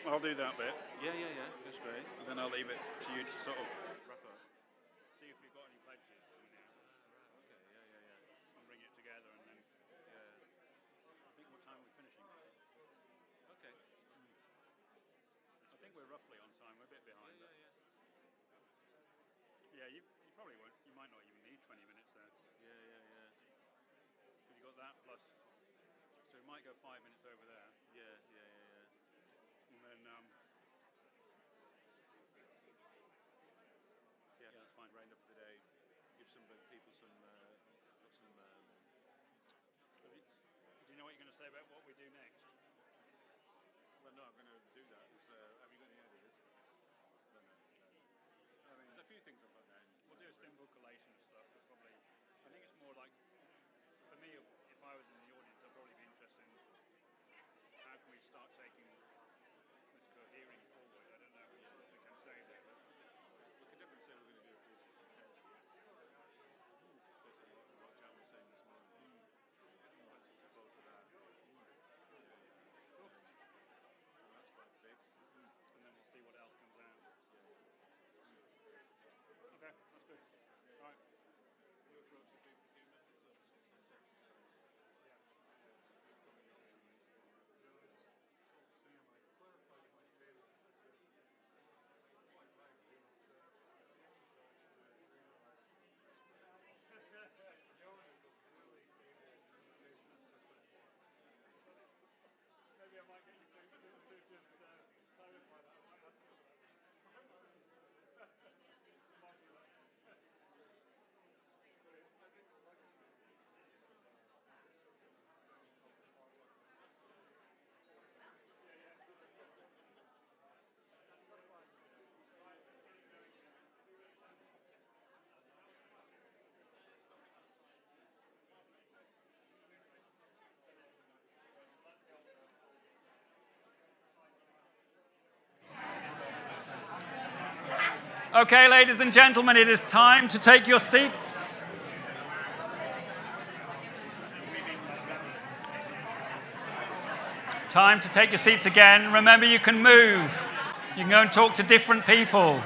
S2: I'll do that bit.
S1: Yeah. That's great.
S2: And then I'll leave it to you to sort of wrap up. See if we've got any pledges coming out.
S1: Okay. Yeah.
S2: And bring it together and then.
S1: Yeah.
S2: I think what time are we finishing?
S1: Okay.
S2: I think we're roughly on time. We're a bit behind. Yeah, you probably won't. You might not even need 20 minutes there.
S1: Yeah.
S2: You got that plus. So we might go 5 minutes over there.
S1: Yeah.
S2: And then.
S1: Yeah, that's fine. Round up the day. Give some people some.
S2: Do you know what you're going to say about what we do next?
S1: Well, no, I'm going to do that. Have you got any ideas? No. I mean, there's a few things I've got down.
S2: We'll do a simple collation of stuff. But probably, I think it's more like, for me, if I was in the audience, I'd probably be interested in how can we start taking this cohering forward. I don't know what we can say there, but
S1: We can definitely say we're going to do a food system council. Based on what Jan was saying this morning. That's just the bulk of that.
S2: Cool.
S1: And that's quite big.
S2: And then we'll see what else comes out. Okay, that's good. All right.
S1: Your approach to food procurement is obviously consensus.
S22: Sam, I clarified my table. I said, I quite like doing services. Young is a really able communication assistant.
S2: Maybe I might get you to just clarify that. I might ask you for that. Okay, ladies and gentlemen, it is time to take your seats. Time to take your seats again. Remember, you can move. You can go and talk to different people.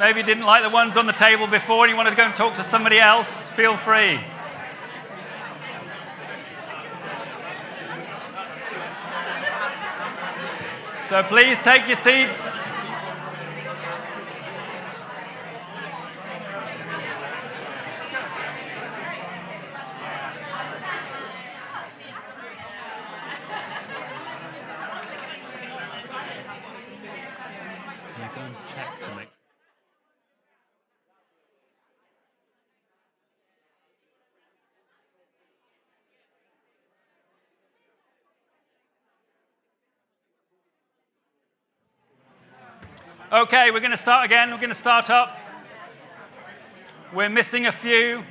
S2: Maybe you didn't like the ones on the table before and you wanted to go and talk to somebody else. Feel free. So please take your seats. Go and check to make. Okay, we're going to start again. We're going to start up. We're missing a few. You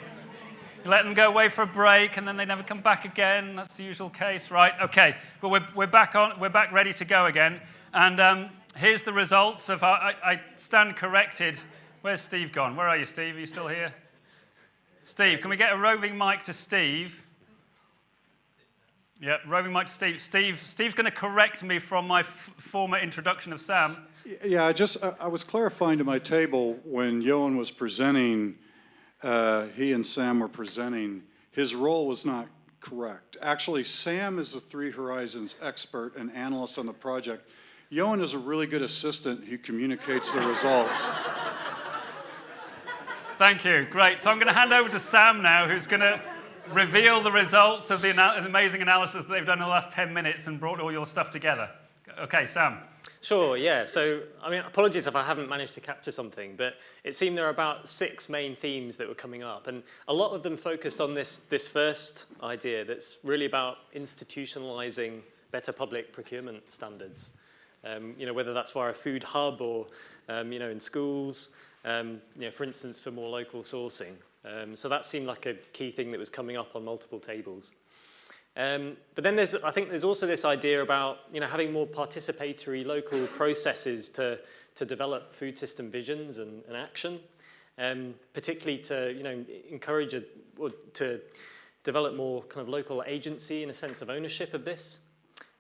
S2: let them go away for a break, and then they never come back again. That's the usual case, right? Okay, but we're back on. We're back ready to go again. And here's the results of our. I stand corrected. Where's Steve gone? Where are you, Steve? Are you still here? Steve, can we get a roving mic to Steve? Yeah, roving mic to Steve. Steve's going to correct me from my former introduction of Sam.
S23: Yeah, I was clarifying to my table when Johan was presenting, he and Sam were presenting, his role was not correct. Actually, Sam is the Three Horizons expert and analyst on the project. Johan is a really good assistant who communicates the results.
S2: Thank you. Great. So I'm going to hand over to Sam now, who's going to reveal the results of the amazing analysis that they've done in the last 10 minutes and brought all your stuff together. Okay, Sam.
S8: Sure, yeah. So, I mean, apologies if I haven't managed to capture something, but it seemed there are about 6 main themes that were coming up, and a lot of them focused on this first idea that's really about institutionalizing better public procurement standards. Whether that's via a food hub or, in schools, for instance, for more local sourcing. So that seemed like a key thing that was coming up on multiple tables. But then I think there's also this idea about having more participatory local processes to develop food system visions and action, particularly to encourage or to develop more kind of local agency and a sense of ownership of this.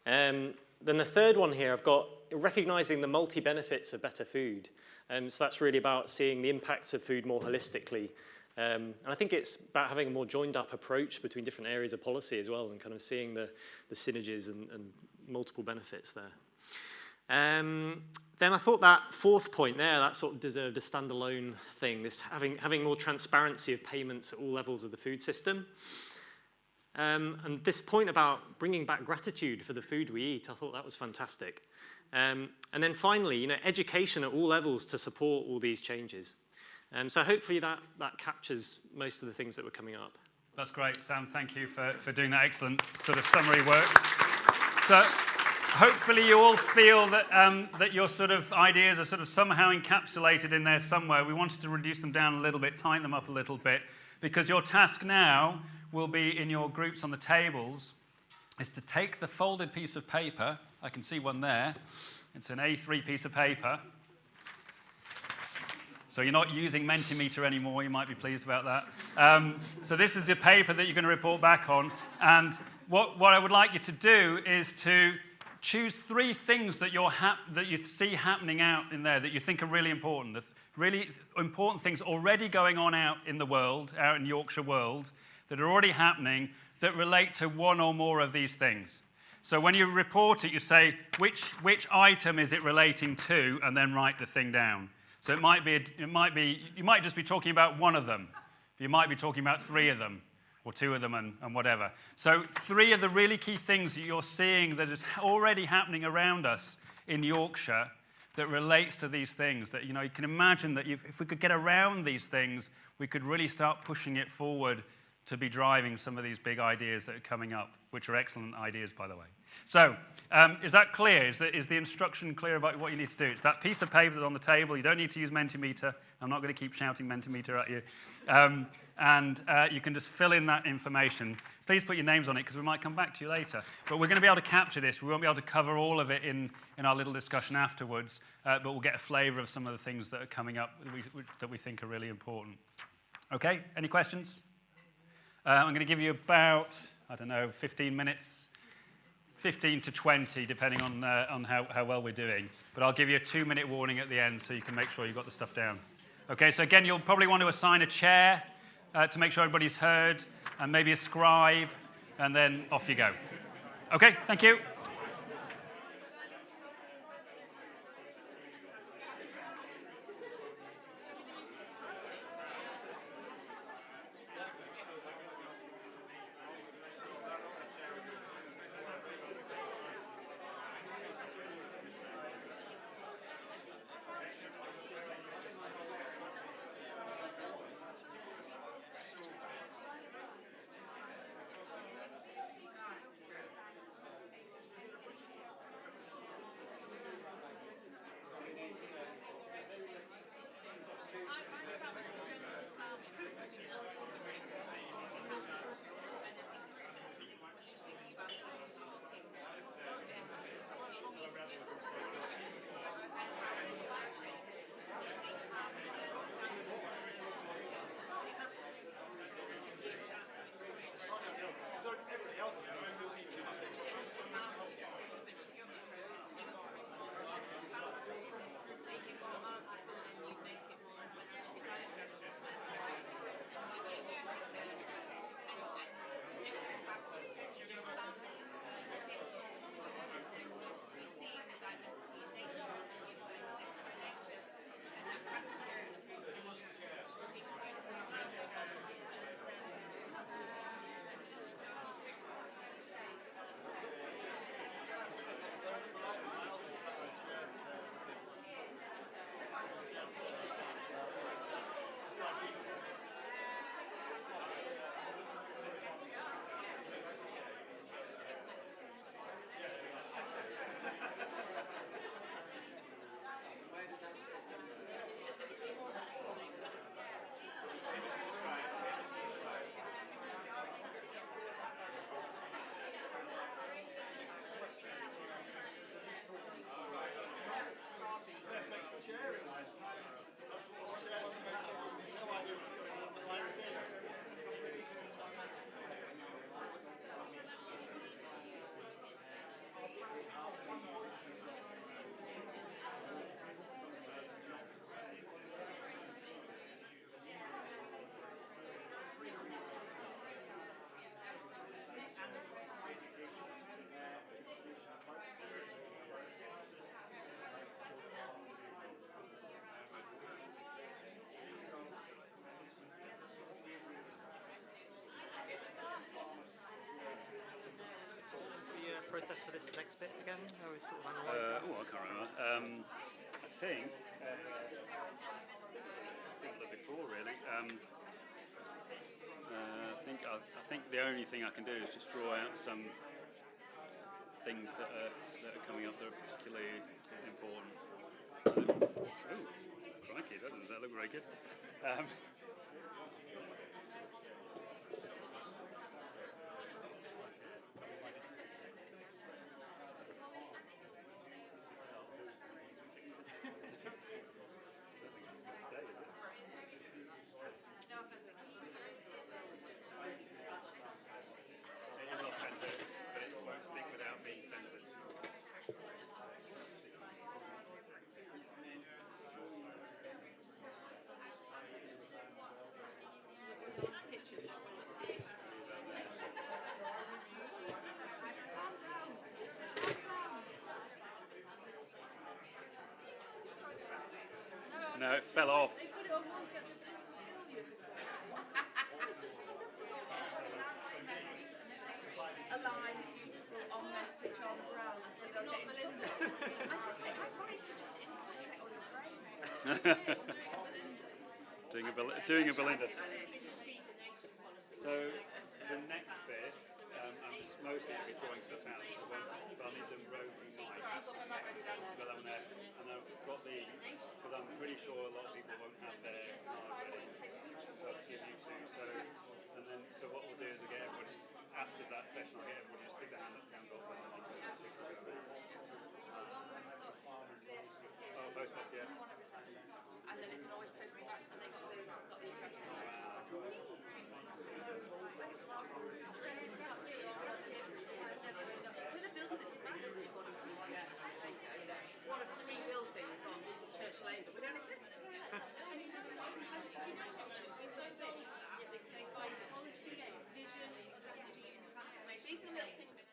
S8: Then the third one here, I've got recognizing the multi-benefits of better food. So that's really about seeing the impacts of food more holistically. And I think it's about having a more joined-up approach between different areas of policy as well, and kind of seeing the synergies and multiple benefits there. Then I thought that fourth point there, that sort of deserved a standalone thing, this having more transparency of payments at all levels of the food system. And this point about bringing back gratitude for the food we eat, I thought that was fantastic. And then finally, education at all levels to support all these changes. So hopefully that captures most of the things that were coming up.
S2: That's great, Sam. Thank you for doing that excellent sort of summary work. So hopefully you all feel that, that your sort of ideas are sort of somehow encapsulated in there somewhere. We wanted to reduce them down a little bit, tighten them up a little bit, because your task now will be in your groups on the tables is to take the folded piece of paper. I can see one there. It's an A3 piece of paper. So you're not using Mentimeter anymore. You might be pleased about that. So this is the paper that you're going to report back on. And what I would like you to do is to choose 3 things that you see happening out in there that you think are really important. The really important things already going on out in the world, out in Yorkshire world, that are already happening that relate to one or more of these things. So when you report it, you say, which item is it relating to, and then write the thing down. So you might just be talking about one of them. You might be talking about 3 of them, or 2 of them, and whatever. So 3 of the really key things that you're seeing that is already happening around us in Yorkshire that relates to these things. That you can imagine that if we could get around these things, we could really start pushing it forward to be driving some of these big ideas that are coming up, which are excellent ideas, by the way. So, is that clear? Is the instruction clear about what you need to do? It's that piece of paper that's on the table. You don't need to use Mentimeter. I'm not going to keep shouting Mentimeter at you. And you can just fill in that information. Please put your names on it, because we might come back to you later. But we're going to be able to capture this. We won't be able to cover all of it in our little discussion afterwards, but we'll get a flavour of some of the things that are coming up that we think are really important. Okay, any questions? I'm going to give you about, 15 minutes, 15 to 20, depending on how well we're doing. But I'll give you a 2-minute warning at the end so you can make sure you've got the stuff down. Okay, so again, you'll probably want to assign a chair to make sure everybody's heard, and maybe a scribe, and then off you go. Okay, thank you.
S8: process for this next bit again? How we sort of analyse that?
S2: I can't remember. I think similar before, really. I think the only thing I can do is just draw out some things that are coming up that are particularly important. Oh, crikey, that doesn't look very good. It is off centre, but it won't stick without being centred. No, it fell off.
S5: Aligned, beautiful, on message, on brand. It's not Melinda. I just think I've managed to just infiltrate all your brain.
S2: Doing a Belinda. So the next bit, I'm just mostly going to be drawing stuff out. So I'll need the row from Mike. I've got that one there. And I've got these, because I'm pretty sure a lot of people won't have their card ready. So I'll give you two. So what we'll do is we'll get everybody, after that session, I'll get everybody to stick their hand up, hand up, and then I'll take it over. Oh, post up, yeah.
S5: And then it can always post them back, and they got the address from with a building that doesn't exist according to one of 3 buildings on Church Lane, but we don't exist. So big, yet they can find it. These are the little things that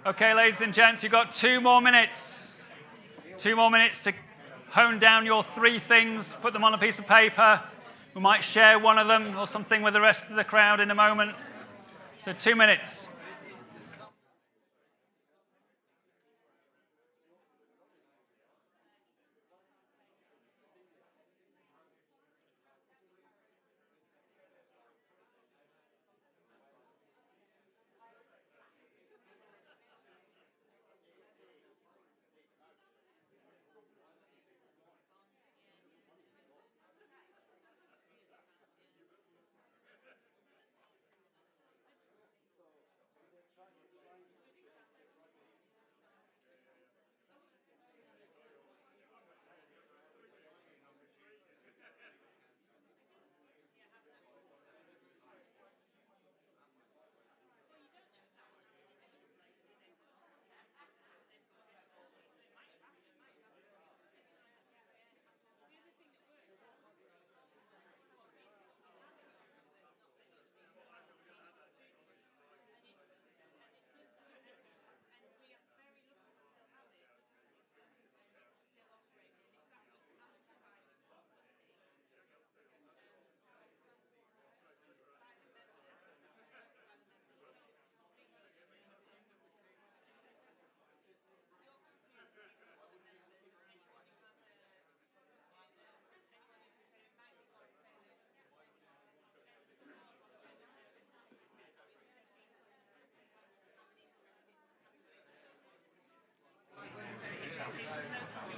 S2: Okay, ladies and gents, you've got 2 more minutes. 2 more minutes to hone down your 3 things, put them on a piece of paper. We might share one of them or something with the rest of the crowd in a moment. So 2 minutes.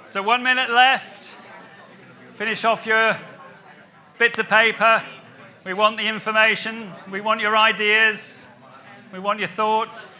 S2: So 1 minute left. Finish off your bits of paper. We want the information. We want your ideas. We want your thoughts.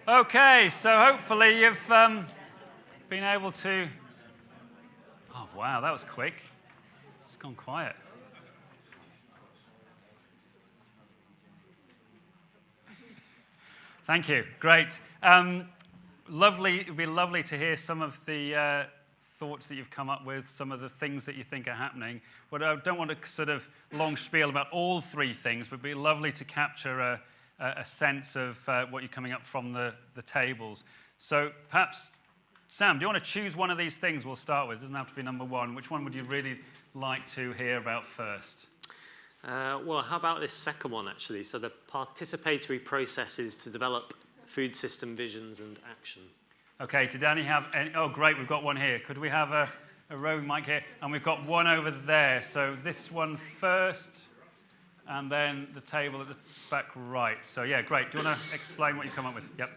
S2: Okay, so hopefully you've been able to... Oh, wow, that was quick. It's gone quiet. Thank you. Great. Lovely. It would be lovely to hear some of the thoughts that you've come up with, some of the things that you think are happening. But I don't want to sort of long spiel about all 3 things, but it would be lovely to capture a sense of what you're coming up from the tables. So perhaps, Sam, do you want to choose one of these things we'll start with? It doesn't have to be number 1. Which one would you really like to hear about first?
S8: Well, how about this second one, actually? So the participatory processes to develop food system visions and action.
S2: Okay, did Danny have any? Oh, great, we've got one here. Could we have a roving mic here? And we've got one over there. So this one first, and then the table at the back right. So yeah, great. Do you want to explain what you've come up with? Yep.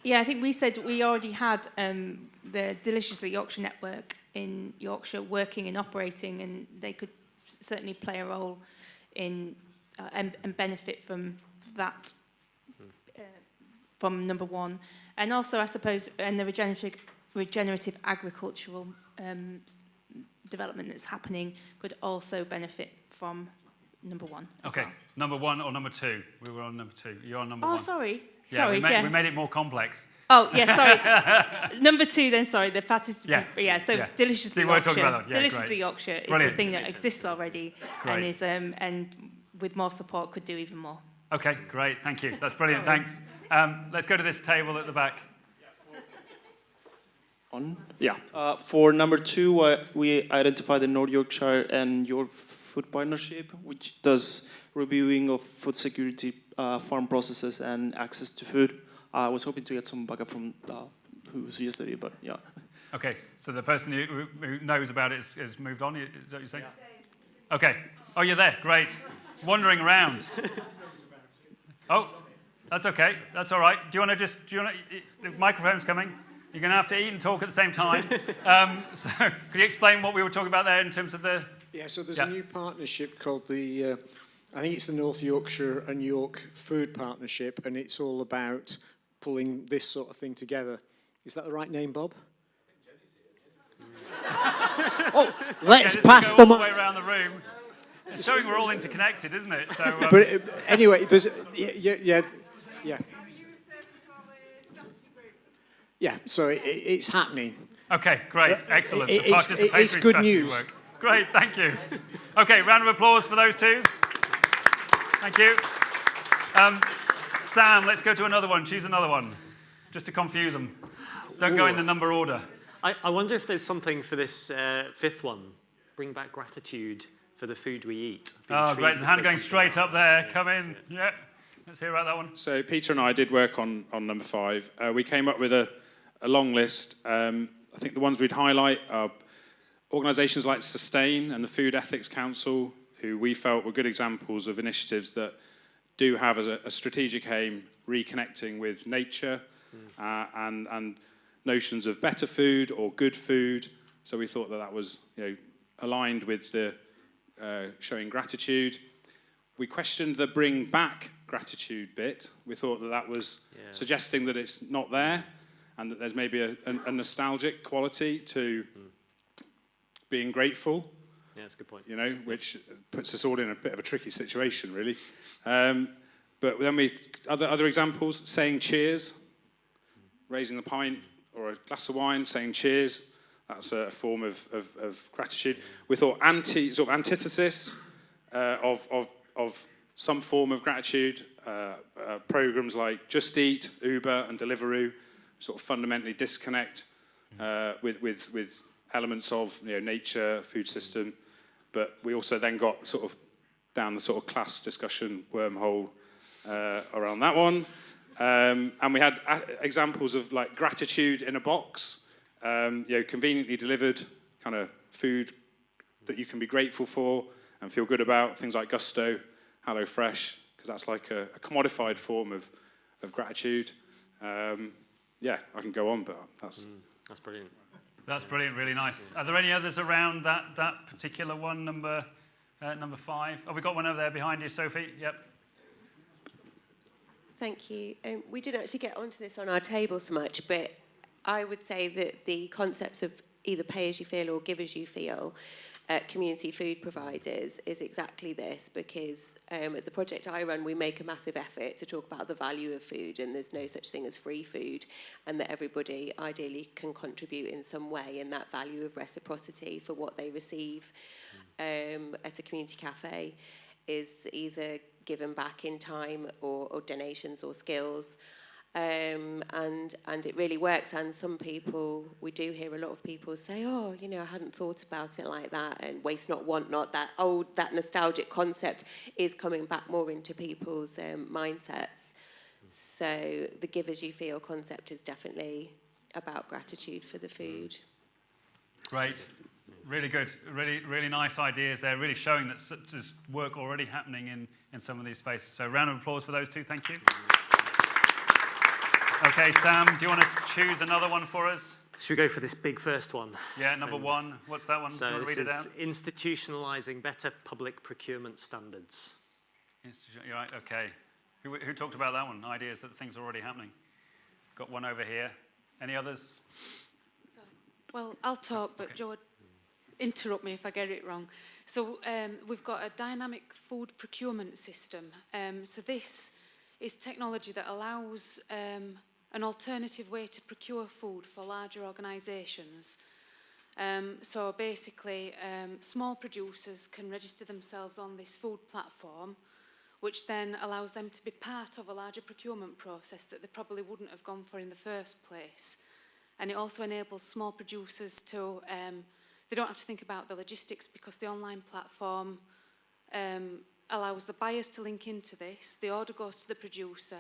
S5: Yeah, I think we said we already had the Deliciously Yorkshire network in Yorkshire working and operating, and they could certainly play a role in and benefit from that, from number 1. And also, I suppose, and the regenerative agricultural development that's happening could also benefit from number one. As
S2: Okay,
S5: well.
S2: number one or number two? We were on number two. You're on number
S5: Oh,
S2: one.
S5: sorry.
S2: Yeah,
S5: Sorry,
S2: we made it more complex.
S5: Oh, yeah, sorry. Number two then, sorry, the participant. So Deliciously
S2: So you were
S5: Yorkshire.
S2: talking about that. Yeah,
S5: Deliciously
S2: great.
S5: Yorkshire is
S2: Brilliant.
S5: the thing that exists already
S2: Great.
S5: and with more support could do even more.
S2: Okay, great. Thank you. That's brilliant. Thanks. Let's go to this table at the back.
S3: For number two, we identified the North Yorkshire and York Food Partnership, which does reviewing of food security, farm processes, and access to food. I was hoping to get some backup from who suggested it, but yeah.
S2: Okay, so the person who knows about it has moved on. Is that what you're saying? Okay. Oh, you're there. Great. Wandering around. Oh, that's okay. That's all right. The microphone's coming. You're going to have to eat and talk at the same time. So could you explain what we were talking about there in terms of the...
S21: Yeah, so there's a new partnership called the, I think it's the North Yorkshire and York Food Partnership, and it's all about pulling this sort of thing together. Is that the right name, Bob? Oh, let's pass them
S2: all the way around the room. It's showing we're all interconnected, isn't it? So,
S21: but anyway, there's... Yeah. Yeah, so it's happening.
S2: Okay, great, excellent.
S21: It's good news.
S2: Work. Great, thank you. Okay, round of applause for those two. Thank you. Sam, let's go to another one. Choose another one, just to confuse them. Don't go in the number order.
S8: I wonder if there's something for this fifth one. Bring back gratitude for the food we eat.
S2: Oh, great. There's a hand going straight up there. Come in. Yeah. Let's hear about that one.
S20: So Peter and I did work on number 5. We came up with a long list. I think the ones we'd highlight are organisations like Sustain and the Food Ethics Council, who we felt were good examples of initiatives that do have as a strategic aim reconnecting with nature and notions of better food or good food. So we thought that was aligned with the showing gratitude. We questioned the bring back gratitude bit. We thought that was suggesting that it's not there and that there's maybe a nostalgic quality to being grateful.
S8: Yeah, that's a good point.
S20: Which puts us all in a bit of a tricky situation, really. But then other examples, saying cheers, raising the pint or a glass of wine, saying cheers. That's a form of gratitude. We thought antithesis of some form of gratitude. Programs like Just Eat, Uber, and Deliveroo sort of fundamentally disconnect with elements of nature, food system. But we also then got sort of down the sort of class discussion wormhole around that one. And we had examples of like gratitude in a box, conveniently delivered kind of food that you can be grateful for and feel good about. Things like Gusto, HelloFresh, because that's like a commodified form of gratitude. I can go on, but that's
S8: brilliant.
S2: That's brilliant, really nice. Are there any others around that particular one, number 5? Oh, we got one over there behind you, Sophie. Yep.
S6: Thank you. We didn't actually get onto this on our table so much, but I would say that the concepts of either pay as you feel or give as you feel community food providers is exactly this, because at the project I run, we make a massive effort to talk about the value of food, and there's no such thing as free food, and that everybody ideally can contribute in some way, and that value of reciprocity for what they receive at a community cafe is either given back in time or donations or skills. And it really works. And some people, we do hear a lot of people say, oh, I hadn't thought about it like that, and waste not, want not, that nostalgic concept is coming back more into people's mindsets. So the give as you feel concept is definitely about gratitude for the food.
S2: Great. Really good. Really nice ideas there, really showing that there's work already happening in some of these spaces. So round of applause for those two. Thank you. Okay, Sam, do you want to choose another one for us?
S8: Should we go for this big first one?
S2: Yeah, number 1. What's that one?
S8: So
S2: do you want to read it out?
S8: Institutionalising better public procurement standards.
S2: You're right, okay. Who talked about that one? Ideas that things are already happening. Got one over here. Any others?
S7: Well, I'll talk, but George... interrupt me if I get it wrong. So we've got a dynamic food procurement system. So this is technology that allows an alternative way to procure food for larger organisations. So basically, small producers can register themselves on this food platform, which then allows them to be part of a larger procurement process that they probably wouldn't have gone for in the first place. And it also enables small producers to, they don't have to think about the logistics because the online platform allows the buyers to link into this, the order goes to the producer,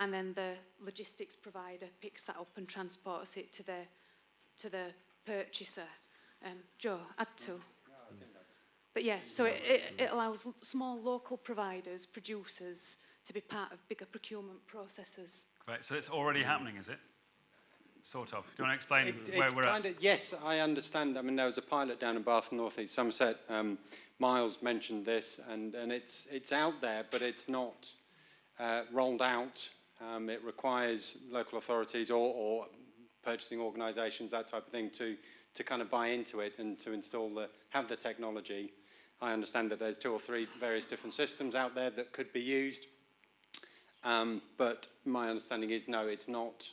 S7: and then the logistics provider picks that up and transports it to the purchaser. Joe, add to. But yeah, so it allows small local providers, producers, to be part of bigger procurement processes.
S2: Great, so it's already happening, is it? Sort of. Do you want to explain where we're at?
S9: Yes, I understand. I mean, there was a pilot down in Bath and North East Somerset. Miles mentioned this, and it's out there, but it's not rolled out. It requires local authorities or purchasing organisations, that type of thing, to kind of buy into it and to have the technology. I understand that there's 2 or 3 various different systems out there that could be used, but my understanding is no, it's not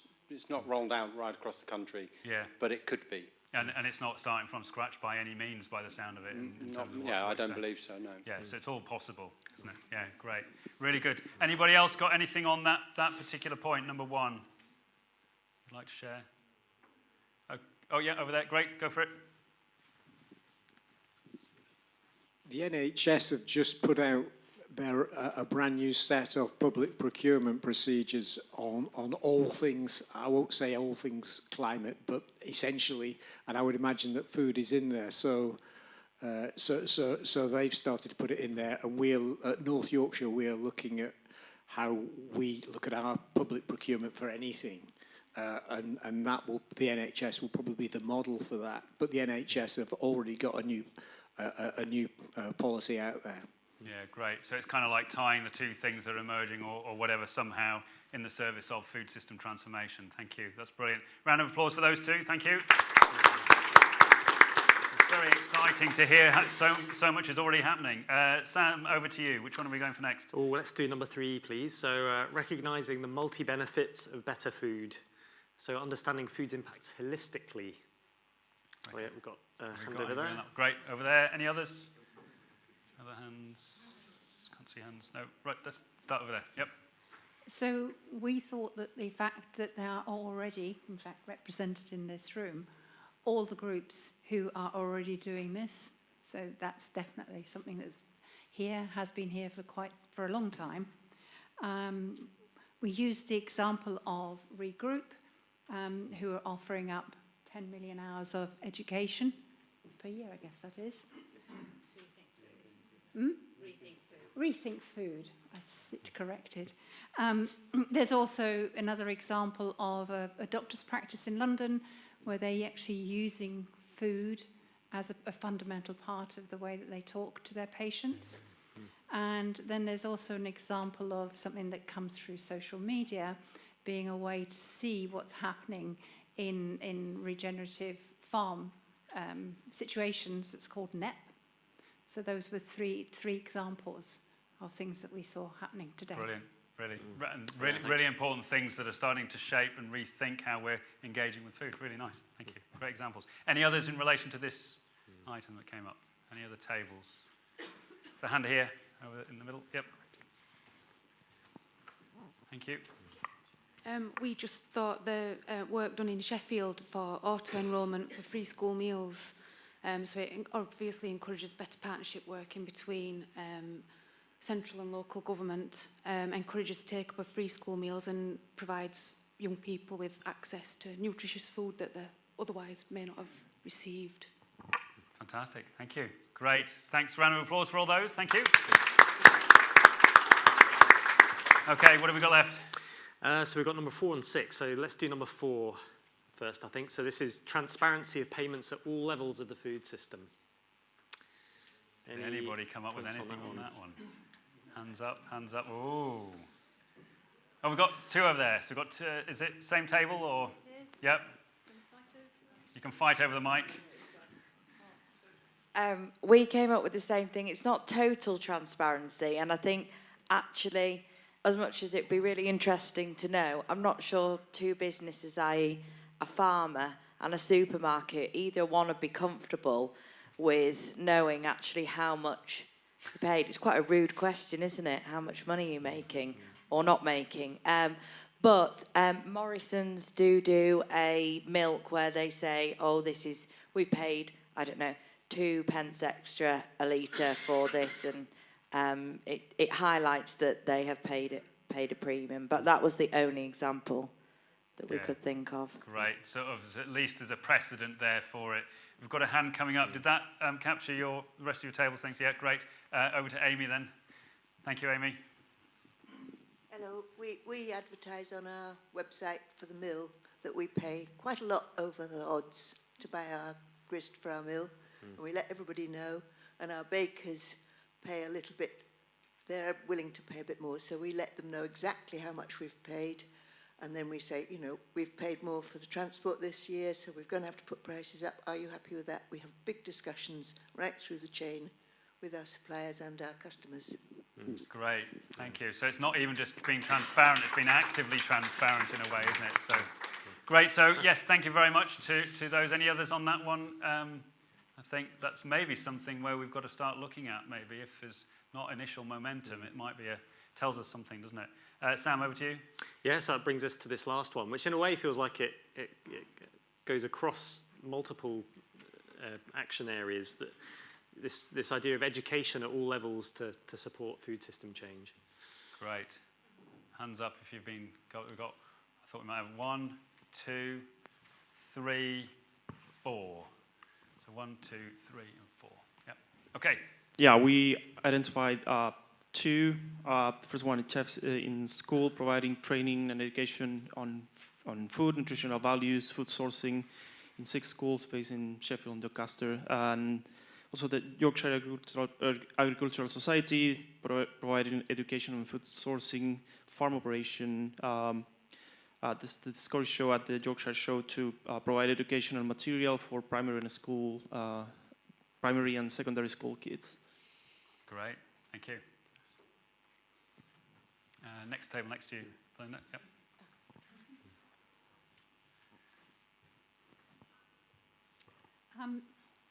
S9: rolled out right across the country.
S2: Yeah.
S9: But it could be.
S2: And it's not starting from scratch by any means, by the sound of it. In terms of
S9: I don't believe so. No.
S2: Yeah, so it's all possible, isn't it? Yeah, great, really good. Anybody else got anything on that particular point? Number 1, would like to share? Oh yeah, over there. Great, go for it.
S21: The NHS have just put out a brand new set of public procurement procedures on all things. I won't say all things climate, but essentially, and I would imagine that food is in there. So they've started to put it in there, and at North Yorkshire we are looking at how we look at our public procurement for anything. And the NHS will probably be the model for that. But the NHS have already got a new policy out there.
S2: Yeah, great. So it's kind of like tying the 2 things that are emerging or whatever somehow in the service of food system transformation. Thank you. That's brilliant. Round of applause for those 2. Thank you. It's very exciting to hear so much is already happening. Sam, over to you. Which one are we going for next?
S8: Oh, let's do number 3, please. So recognising the multi-benefits of better food. So understanding food's impacts holistically. Oh yeah, we've got a hand over there.
S2: Great, over there. Any others? Other hands? Can't see hands. No. Right, let's start over there. Yep.
S10: So we thought that the fact that there are already, in fact, represented in this room, all the groups who are already doing this. So that's definitely something that's here, has been here for a long time. We used the example of Regroup, who are offering up 10 million hours of education per year, I guess that is. Rethink Food. I sit corrected. There's also another example of a doctor's practice in London where they're actually using food as a fundamental part of the way that they talk to their patients. And then there's also an example of something that comes through social media being a way to see what's happening in regenerative farm situations. It's called NEP. So those were three examples of things that we saw happening today.
S2: Brilliant, really important things that are starting to shape and rethink how we're engaging with food. Really nice, thank you. Great examples. Any others in relation to this item that came up? Any other tables? There's a hand here, over in the middle. Yep. Thank you.
S7: We just thought the work done in Sheffield for auto-enrolment for free school meals, so it obviously encourages better partnership working between central and local government, encourages take-up of free school meals and provides young people with access to nutritious food that they otherwise may not have received.
S2: Fantastic, thank you. Great, thanks. Round of applause for all those, thank you. Okay, what have we got left?
S8: So we've got number 4 and 6, so let's do number 4 first, I think. So this is transparency of payments at all levels of the food system.
S2: Anybody come up with anything on that one? Hands up, hands up. Ooh. Oh, we've got 2 over there. So we've got 2, is it same table or? It is. Yep. You can fight over the mic.
S11: We came up with the same thing. It's not total transparency, and I think actually, as much as it'd be really interesting to know, I'm not sure two businesses, i.e. a farmer and a supermarket, either one would be comfortable with knowing actually how much you paid. It's quite a rude question, isn't it? How much money are you making or not making? But Morrison's do a milk where they say, oh, we paid, I don't know, 2 pence extra a litre for this, and it highlights that they have paid a premium. But that was the only example that we could think of.
S2: Great. Sort of, at least there's a precedent there for it. We've got a hand coming up. Did that capture the rest of your tables? Thanks. Yeah, great. Over to Amy then. Thank you, Amy.
S18: Hello. We advertise on our website for the mill that we pay quite a lot over the odds to buy our grist for our mill. And we let everybody know, and our bakers pay a little bit. They're willing to pay a bit more, so we let them know exactly how much we've paid. And then we say, you know, we've paid more for the transport this year, so we're going to have to put prices up. Are you happy with that? We have big discussions right through the chain with our suppliers and our customers.
S2: Great, thank you. So it's not even just being transparent, it's been actively transparent in a way, isn't it? So great. So yes, thank you very much to those. Any others on that one? I think that's maybe something where we've got to start looking at. Maybe if there's not initial momentum, it might be tells us something, doesn't it? Sam, over to you.
S8: Yes, that brings us to this last one, which in a way feels like it goes across multiple action areas. That this idea of education at all levels to support food system change.
S2: Great. Hands up if you've been. We've got. I thought we might have 1, 2, 3, 4. So 1, 2, 3, and 4. Yeah. Okay.
S3: Yeah, we identified 2. The first one is chefs in school providing training and education on food, nutritional values, food sourcing in 6 schools based in Sheffield and Doncaster. And also the Yorkshire Agricultural Society providing education on food sourcing, farm operation. The Scottish show at the Yorkshire show to provide educational material for primary and secondary school kids.
S2: Great, thank you. Next table next to you, Belinda. Yep.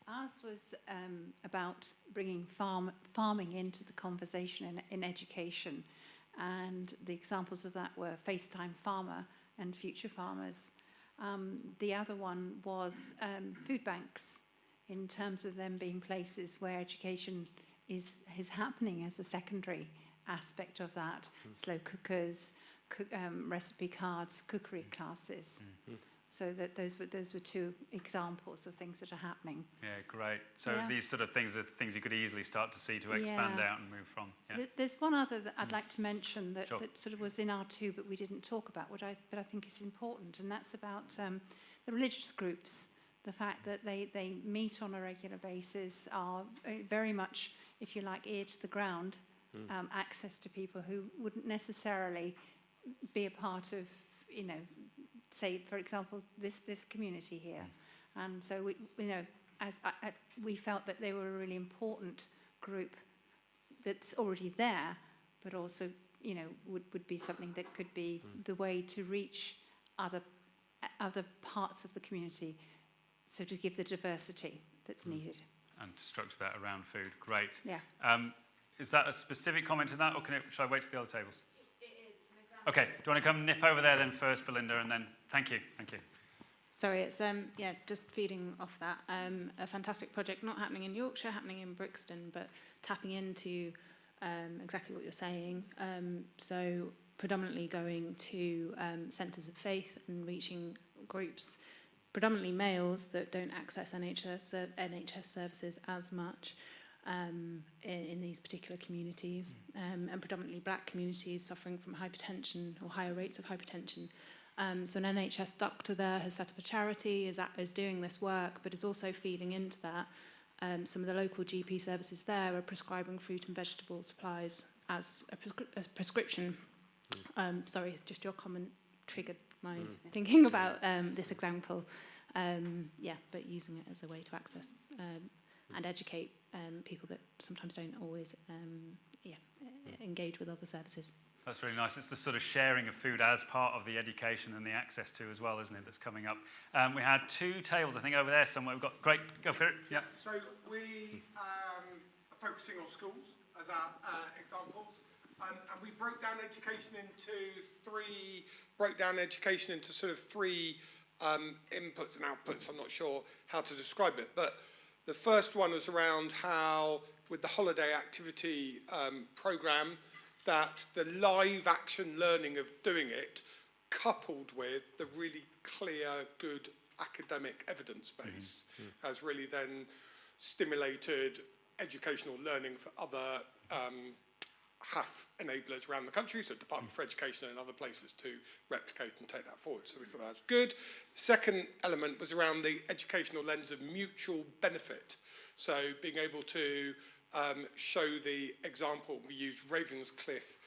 S10: Ours was about bringing farming into the conversation in education, and the examples of that were FaceTime Farmer and Future Farmers. The other one was food banks, in terms of them being places where education is happening as a secondary aspect of that. Slow cookers, recipe cards, cookery classes. So that those were 2 examples of things that are happening.
S2: Yeah, great. So these sort of things are things you could easily start to see to expand out and move from. Yeah.
S10: There's one other that I'd like to mention that sort of was in R2 but we didn't talk about, but I think is important, and that's about the religious groups. The fact that they meet on a regular basis, are very much, if you like, ear to the ground, access to people who wouldn't necessarily be a part of, you know, say, for example, this community here. And so we, you know, we felt that they were a really important group that's already there, but also, you know, would be something that could be the way to reach other parts of the community, so to give the diversity that's needed.
S2: And to structure that around food. Great.
S10: Yeah.
S2: Is that a specific comment to that, or shall I wait to the other tables? It is. It's an example. Okay. Do you want to come nip over there then first, Belinda, and then thank you. Thank you.
S7: Sorry, it's just feeding off that. A fantastic project, not happening in Yorkshire, happening in Brixton, but tapping into exactly what you're saying. So predominantly going to centres of faith and reaching groups, predominantly males that don't access NHS services as much in these particular communities, and predominantly black communities suffering from hypertension or higher rates of hypertension. So an NHS doctor there has set up a charity, is doing this work, but is also feeding into that. Some of the local GP services there are prescribing fruit and vegetable supplies as a prescription. Sorry, just your comment triggered my thinking about this example. But using it as a way to access
S12: and educate people that sometimes don't always engage with other services.
S2: That's really nice. It's the sort of sharing of food as part of the education and the access to as well, isn't it, that's coming up. We had 2 tables, I think, over there somewhere. We've got, great, go for it. Yeah.
S13: So we are focusing on schools as our examples. And we broke down education into sort of 3 inputs and outputs. I'm not sure how to describe it, but the first one was around how, with the holiday activity program, that the live action learning of doing it, coupled with the really clear, good academic evidence base, has really then stimulated educational learning for other HAF enablers around the country, so Department for Education and other places to replicate and take that forward. So we thought that was good. The second element was around the educational lens of mutual benefit. So being able to show the example, we used Ravenscliffe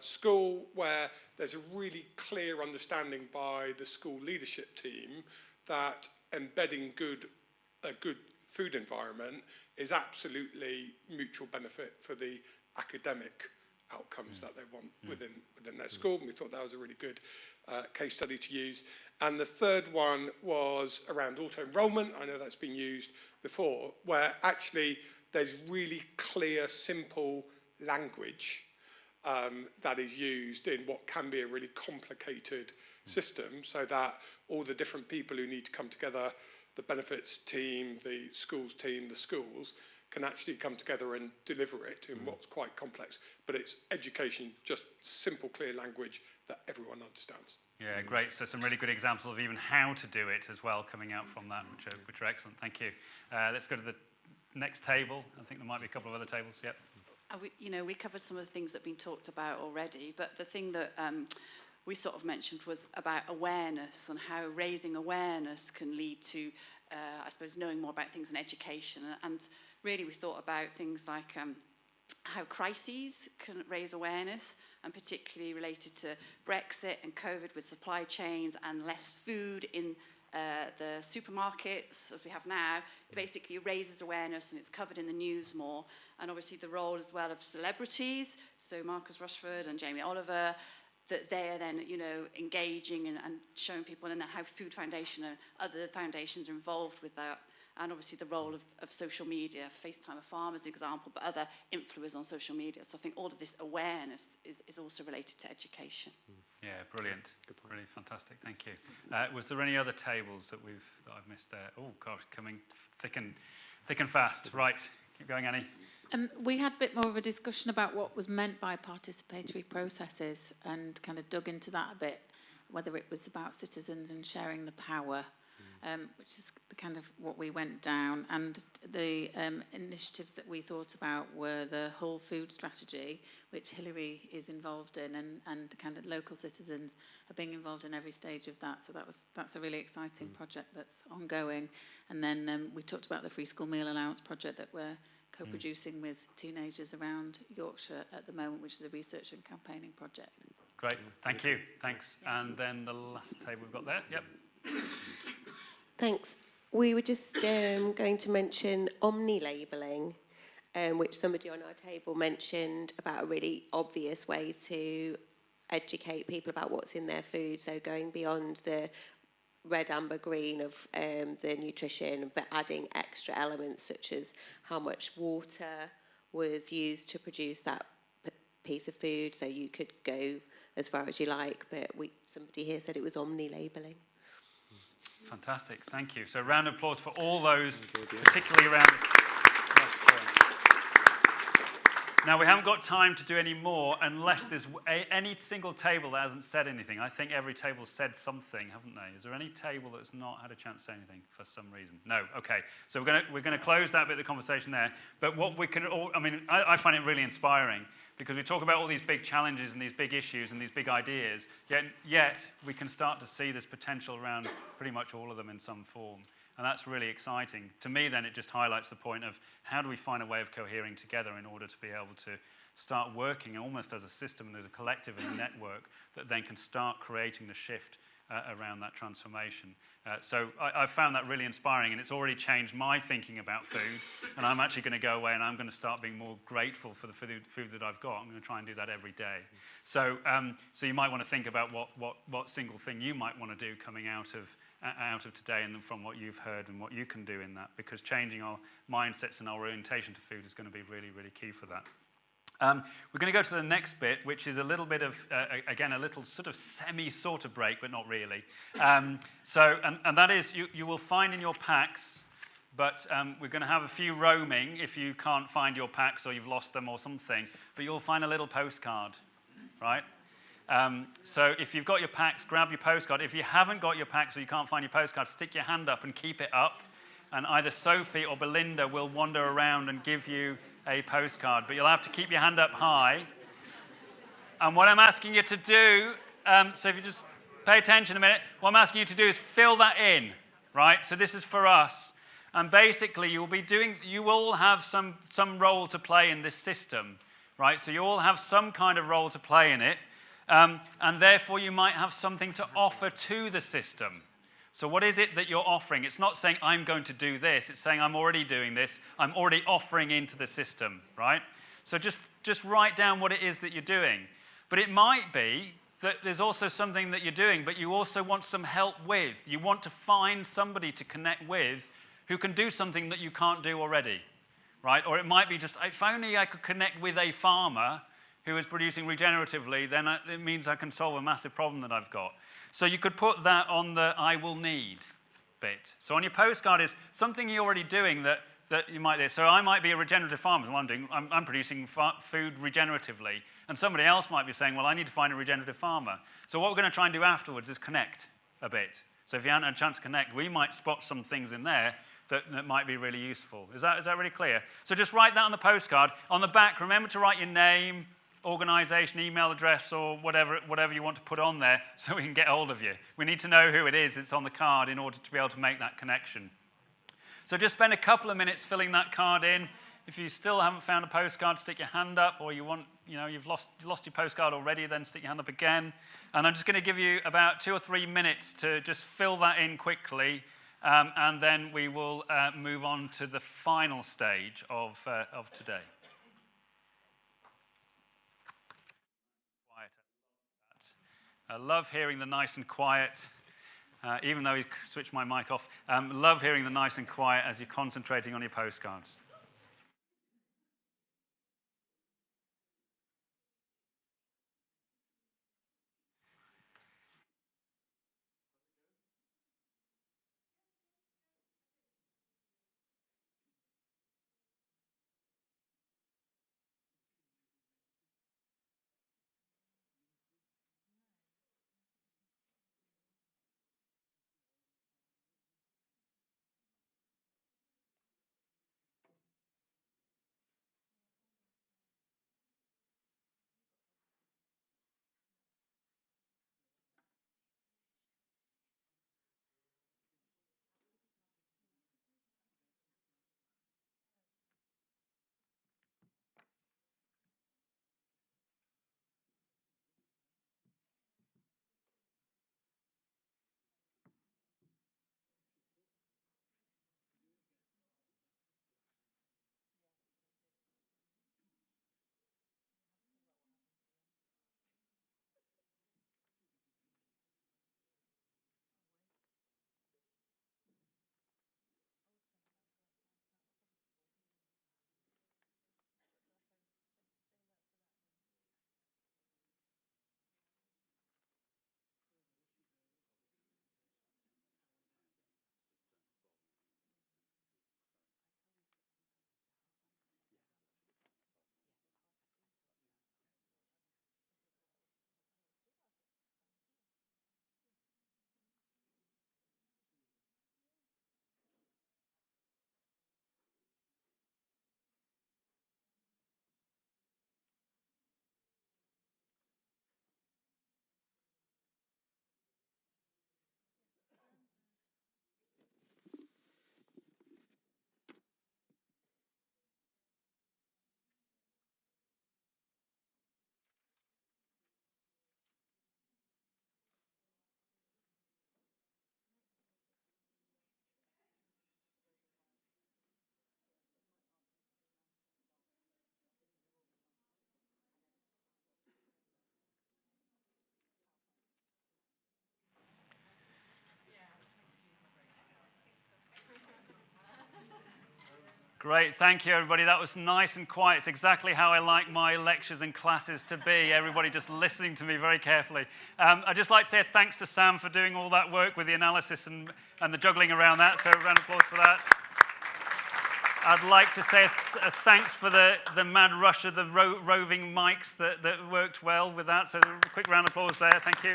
S13: School, where there's a really clear understanding by the school leadership team that embedding a good food environment is absolutely mutual benefit for the academic outcomes that they want within their school. And we thought that was a really good case study to use. And the third one was around auto-enrollment. I know that's been used before, where actually there's really clear, simple language that is used in what can be a really complicated system, so that all the different people who need to come together, the benefits team, the schools, can actually come together and deliver it in what's quite complex. But it's education, just simple, clear language that everyone understands.
S2: Yeah, great. So some really good examples of even how to do it as well coming out from that, which are excellent. Thank you. Let's go to the next table. I think there might be a couple of other tables. Yep.
S14: We covered some of the things that have been talked about already, but the thing that we sort of mentioned was about awareness and how raising awareness can lead to, I suppose, knowing more about things in education. And really we thought about things like how crises can raise awareness, and particularly related to Brexit and COVID with supply chains and less food in the supermarkets as we have now. It basically raises awareness and it's covered in the news more. And obviously the role as well of celebrities, so Marcus Rushford and Jamie Oliver, that they are then, engaging and showing people, and then how Food Foundation and other foundations are involved with that. And obviously the role of social media, FaceTime a Farm as an example, but other influencers on social media. So I think all of this awareness is also related to education.
S2: Yeah, brilliant. Really fantastic. Thank you. Was there any other tables that I've missed there? Oh gosh, coming thick and fast. Right, keep going, Annie.
S15: We had a bit more of a discussion about what was meant by participatory processes, and kind of dug into that a bit, whether it was about citizens and sharing the power. Which is the kind of what we went down. And the initiatives that we thought about were the whole food strategy, which Hilary is involved in, and kind of local citizens are being involved in every stage of that. So that's a really exciting project that's ongoing. And then we talked about the free school meal allowance project that we're co-producing with teenagers around Yorkshire at the moment, which is a research and campaigning project.
S2: Great, thank you, thanks. And then the last table we've got there, yep.
S6: Thanks. We were just going to mention omni-labelling, which somebody on our table mentioned about a really obvious way to educate people about what's in their food. So going beyond the red, amber, green of the nutrition, but adding extra elements such as how much water was used to produce that piece of food. So you could go as far as you like, but somebody here said it was omni-labelling.
S2: Fantastic, thank you. So round of applause for all those, particularly around this last point. Now, we haven't got time to do any more unless there's any single table that hasn't said anything. I think every table's said something, haven't they? Is there any table that's not had a chance to say anything for some reason? No, okay. So we're going to close that bit of the conversation there. But what we can all, I find it really inspiring, because we talk about all these big challenges and these big issues and these big ideas, yet we can start to see this potential around pretty much all of them in some form. And that's really exciting. To me, then, it just highlights the point of how do we find a way of cohering together in order to be able to start working almost as a system and as a collective and a network that then can start creating the shift around that transformation. So I've found that really inspiring, and it's already changed my thinking about food, and I'm actually going to go away and I'm going to start being more grateful for the food that I've got. I'm going to try and do that every day. So, so you might want to think about what single thing you might want to do coming out of today and from what you've heard and what you can do in that, because changing our mindsets and our orientation to food is going to be really, really key for that. We're going to go to the next bit, which is a little bit of, again, a little sort of sort of break, but not really. And that is, you will find in your packs, but we're going to have a few roaming if you can't find your packs or you've lost them or something, but you'll find a little postcard, right? So if you've got your packs, grab your postcard. If you haven't got your packs or you can't find your postcard, stick your hand up and keep it up, and either Sophie or Belinda will wander around and give you a postcard, but you'll have to keep your hand up high. And what I'm asking you to do, so if you just pay attention a minute, what I'm asking you to do is fill that in, right? So this is for us. And basically you will all have some role to play in this system, right? So you all have some kind of role to play in it, and therefore you might have something to offer to the system. So what is it that you're offering? It's not saying, I'm going to do this. It's saying, I'm already doing this. I'm already offering into the system, right? So just write down what it is that you're doing. But it might be that there's also something that you're doing, but you also want some help with. You want to find somebody to connect with who can do something that you can't do already, right? Or it might be just, if only I could connect with a farmer who is producing regeneratively, then it means I can solve a massive problem that I've got. So you could put that on the I will need bit. So on your postcard is something you're already doing that you might do. So I might be a regenerative farmer. I'm producing food regeneratively. And somebody else might be saying, well, I need to find a regenerative farmer. So what we're going to try and do afterwards is connect a bit. So if you haven't had a chance to connect, we might spot some things in there that might be really useful. Is that really clear? So just write that on the postcard. On the back, remember to write your name, organisation, email address, or whatever you want to put on there so we can get hold of you. We need to know who it is that's on the card in order to be able to make that connection. So just spend a couple of minutes filling that card in. If you still haven't found a postcard, stick your hand up, or you've lost your postcard already, then stick your hand up again. And I'm just going to give you about 2 or 3 minutes to just fill that in quickly, and then we will move on to the final stage of today. I love hearing the nice and quiet, even though he switched my mic off. Love hearing the nice and quiet as you're concentrating on your postcards. Great, thank you everybody. That was nice and quiet. It's exactly how I like my lectures and classes to be. Everybody just listening to me very carefully. I'd just like to say thanks to Sam for doing all that work with the analysis and the juggling around that. So a round of applause for that. I'd like to say a thanks for the mad rush of the roving mics that worked well with that. So a quick round of applause there. Thank you.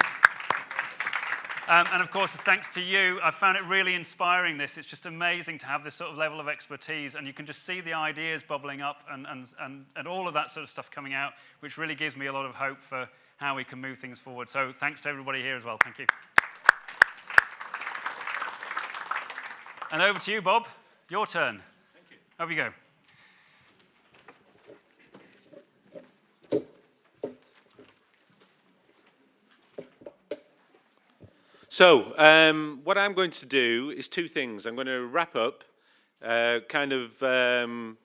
S2: And of course, thanks to you. I found it really inspiring, this. It's just amazing to have this sort of level of expertise, and you can just see the ideas bubbling up and all of that sort of stuff coming out, which really gives me a lot of hope for how we can move things forward. So thanks to everybody here as well. Thank you. And over to you, Bob. Your turn. Thank you. Over you go.
S4: So, what I'm going to do is two things. I'm going to wrap up,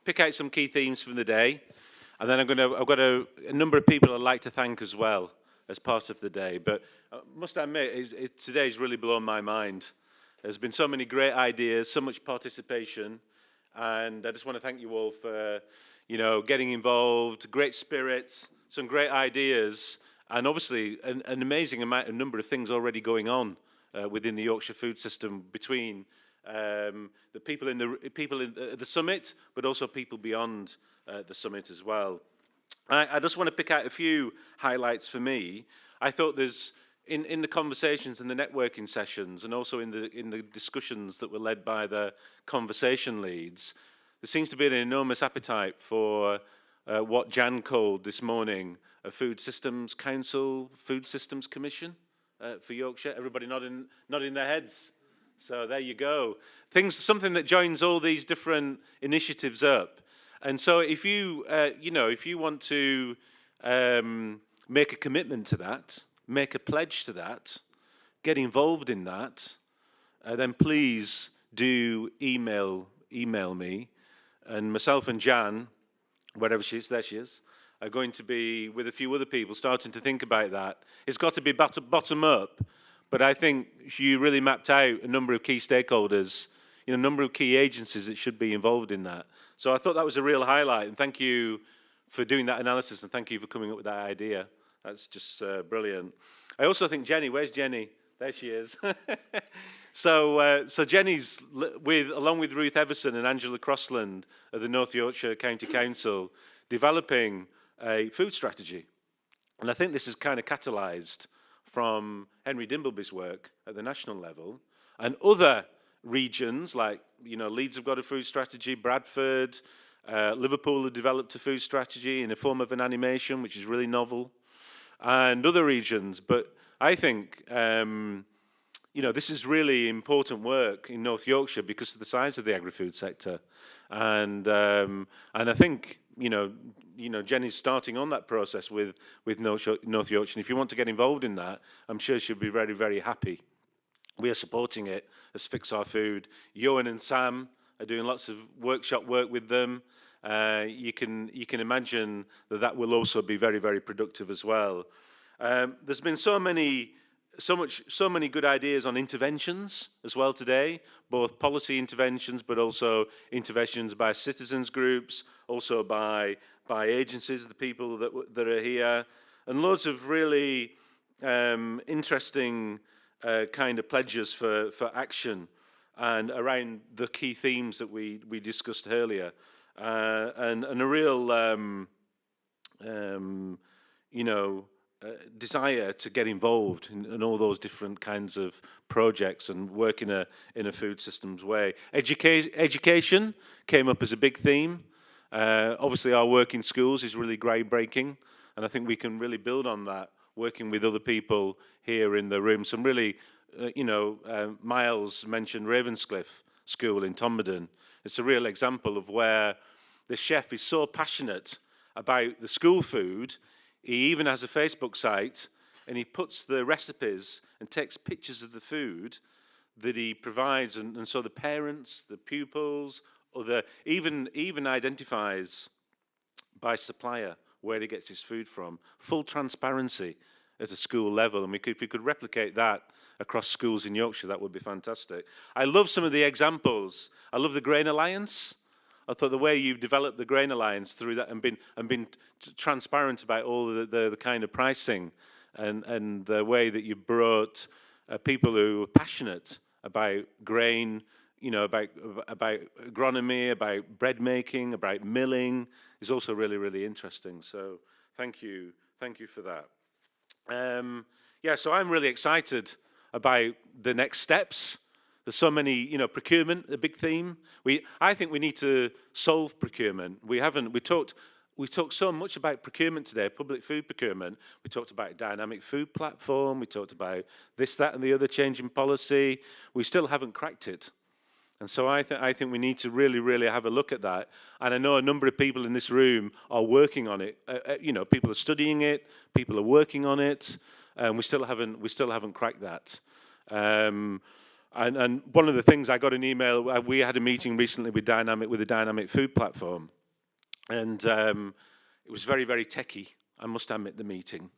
S4: pick out some key themes from the day, and then I've got a number of people I'd like to thank as well as part of the day. But I must admit, today's really blown my mind. There's been so many great ideas, so much participation, and I just want to thank you all for, getting involved, great spirits, some great ideas, and obviously an amazing number of things already going on within the Yorkshire food system between the people in the summit, but also people beyond the summit as well. I just want to pick out a few highlights for me. I thought there's in the conversations and the networking sessions, and also in the discussions that were led by the conversation leads, there seems to be an enormous appetite for what Jan called this morning a Food Systems Council, Food Systems Commission for Yorkshire. Everybody nodding their heads. So there you go. Something that joins all these different initiatives up. And so if you, if you want to make a commitment to that, make a pledge to that, get involved in that, then please do email me, and myself and Jan, wherever she is, there she is, are going to be, with a few other people, starting to think about that. It's got to be bottom up, but I think you really mapped out a number of key stakeholders, a number of key agencies that should be involved in that. So I thought that was a real highlight, and thank you for doing that analysis, and thank you for coming up with that idea. That's just brilliant. I also think Jenny, where's Jenny? There she is. So Jenny's, along with Ruth Everson and Angela Crossland of the North Yorkshire County Council, developing a food strategy. And I think this is kind of catalysed from Henry Dimbleby's work at the national level, and other regions like, Leeds have got a food strategy, Bradford, Liverpool have developed a food strategy in the form of an animation, which is really novel, and other regions. But I think, this is really important work in North Yorkshire because of the size of the agri-food sector. And I think, Jenny's starting on that process with North Yorkshire. And if you want to get involved in that, I'm sure she'll be very, very happy. We are supporting it as Fix Our Food. Johan and Sam are doing lots of workshop work with them. You can imagine that will also be very, very productive as well. There's been so many good ideas on interventions as well today, both policy interventions, but also interventions by citizens groups, also by agencies, the people that are here, and loads of really interesting kind of pledges for action and around the key themes that we discussed earlier, and a real desire to get involved in all those different kinds of projects and work in a food systems way. Education came up as a big theme. Obviously, our work in schools is really groundbreaking, and I think we can really build on that, working with other people here in the room. Some really, Miles mentioned Ravenscliffe School in Tomberden. It's a real example of where the chef is so passionate about the school food. He even has a Facebook site, and he puts the recipes and takes pictures of the food that he provides, and so the parents, the pupils, or even identifies by supplier where he gets his food from. Full transparency at a school level, and if we could replicate that across schools in Yorkshire, that would be fantastic. I love some of the examples. I love the Grain Alliance. I thought the way you've developed the Grain Alliance through that and been transparent about all the kind of pricing and the way that you brought people who are passionate about grain, you know, about agronomy, about bread making, about milling, is also really, really interesting. So thank you for that. Yeah, so I'm really excited about the next steps. There's so many, you know, procurement, a big theme. I think we need to solve procurement. We talked so much about procurement today, public food procurement. We talked about a dynamic food platform. We talked about this, that, and the other change in policy. We still haven't cracked it. And so I think we need to really, really have a look at that. And I know a number of people in this room are working on it. You know, people are studying it. People are working on it. And we still haven't cracked that. And one of the things, I got an email. We had a meeting recently with the dynamic food platform, and it was very, very techie. I must admit, the meeting.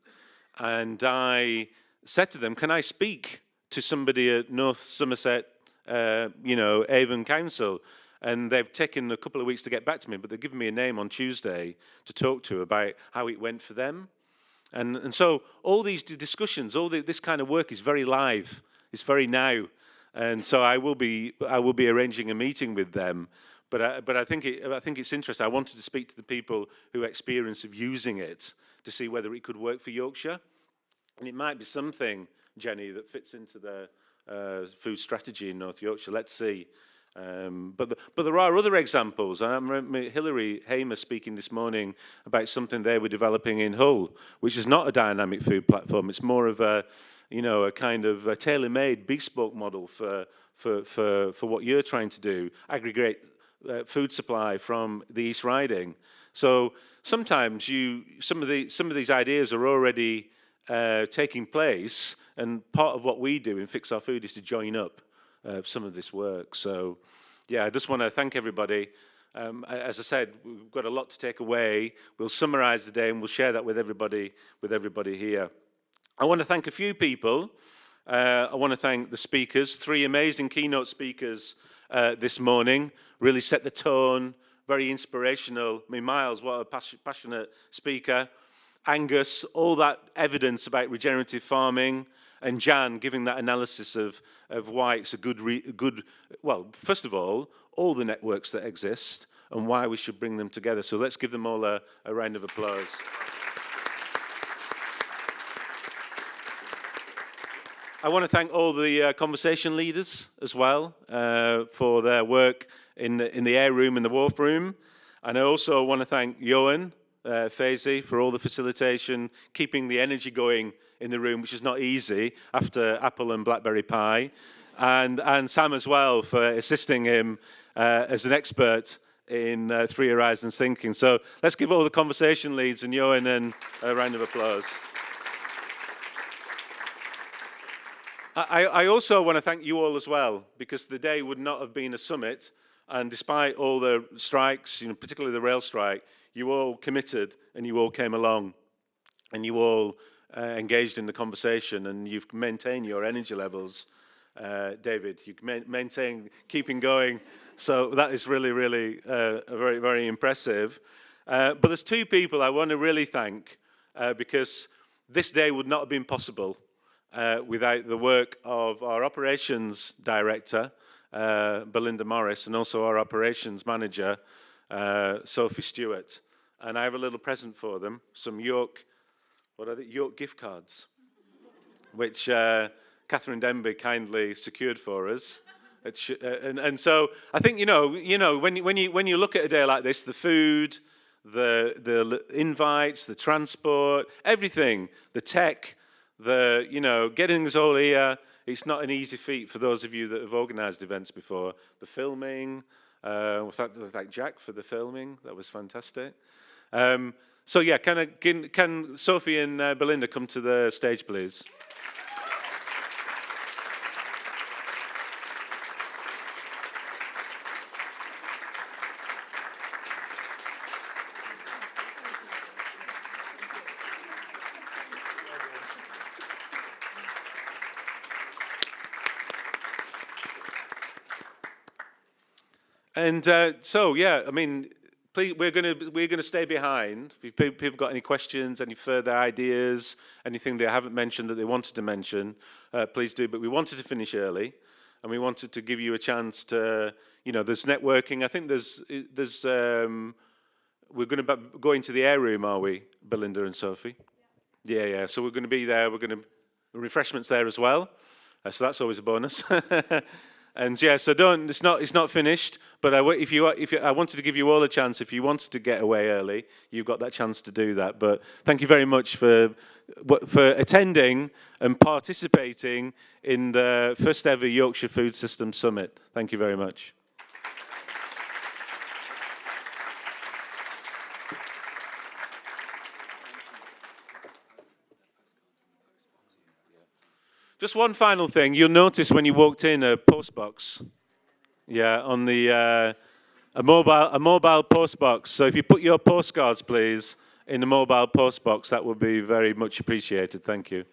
S4: And I said to them, "Can I speak to somebody at North Somerset, you know, Avon Council?" And they've taken a couple of weeks to get back to me, but they've given me a name on Tuesday to talk to about how it went for them. And so all these discussions, this kind of work is very live. It's very now. And so I will be arranging a meeting with them, but I think it's interesting. I wanted to speak to the people who have experience of using it to see whether it could work for Yorkshire, and it might be something, Jenny, that fits into the food strategy in North Yorkshire. Let's see. But there are other examples. I remember Hilary Hamer speaking this morning about something they were developing in Hull, which is not a dynamic food platform. It's more of a kind of a tailor-made, bespoke model for what you're trying to do, aggregate food supply from the East Riding. So sometimes some of these ideas are already taking place, and part of what we do in Fix Our Food is to join up some of this work. So yeah, I just want to thank everybody. As I said, we've got a lot to take away. We'll summarize the day and we'll share that with everybody here. I want to thank a few people. I want to thank the speakers, 3 amazing keynote speakers this morning, really set the tone, very inspirational. I mean, Miles, what a passionate speaker. Angus, all that evidence about regenerative farming, and Jan giving that analysis of why it's a good, well, first of all the networks that exist and why we should bring them together. So let's give them all a round of applause. I want to thank all the conversation leaders as well for their work in the air room and the wharf room. And I also want to thank Johan Fazy for all the facilitation, keeping the energy going in the room, which is not easy after apple and blackberry pie. And Sam as well for assisting him as an expert in Three Horizons thinking. So let's give all the conversation leads and Johan a round of applause. I also want to thank you all as well, because the day would not have been a summit, and despite all the strikes, particularly the rail strike, you all committed and you all came along and you all engaged in the conversation, and you've maintained your energy levels, David. You've maintained keeping going, so that is really, really very, very impressive. But there's 2 people I want to really thank because this day would not have been possible without the work of our operations director, Belinda Morris, and also our operations manager, Sophie Stewart. And I have a little present for them, some York gift cards, which Catherine Denby kindly secured for us. And so I think, when you look at a day like this, the food, the invites, the transport, everything, the tech, getting us all here, it's not an easy feat for those of you that have organised events before. The filming, in fact, thank Jack for the filming, that was fantastic. So yeah, can Sophie and Belinda come to the stage, please? And so, yeah, I mean, please, we're gonna stay behind. If people got any questions, any further ideas, anything they haven't mentioned that they wanted to mention, please do. But we wanted to finish early, and we wanted to give you a chance to, you know, there's networking. I think there's we're going to go into the air room, are we, Belinda and Sophie? Yeah, yeah. So we're going to be there. We're going to refreshments there as well. So that's always a bonus. And yeah, so don't. It's not finished. But I wanted to give you all a chance. If you wanted to get away early, you've got that chance to do that. But thank you very much for attending and participating in the first ever Yorkshire Food Systems Summit. Thank you very much. Just one final thing. You'll notice when you walked in a postbox. Yeah, on the a mobile postbox. So if you put your postcards, please, in the mobile postbox, that would be very much appreciated. Thank you.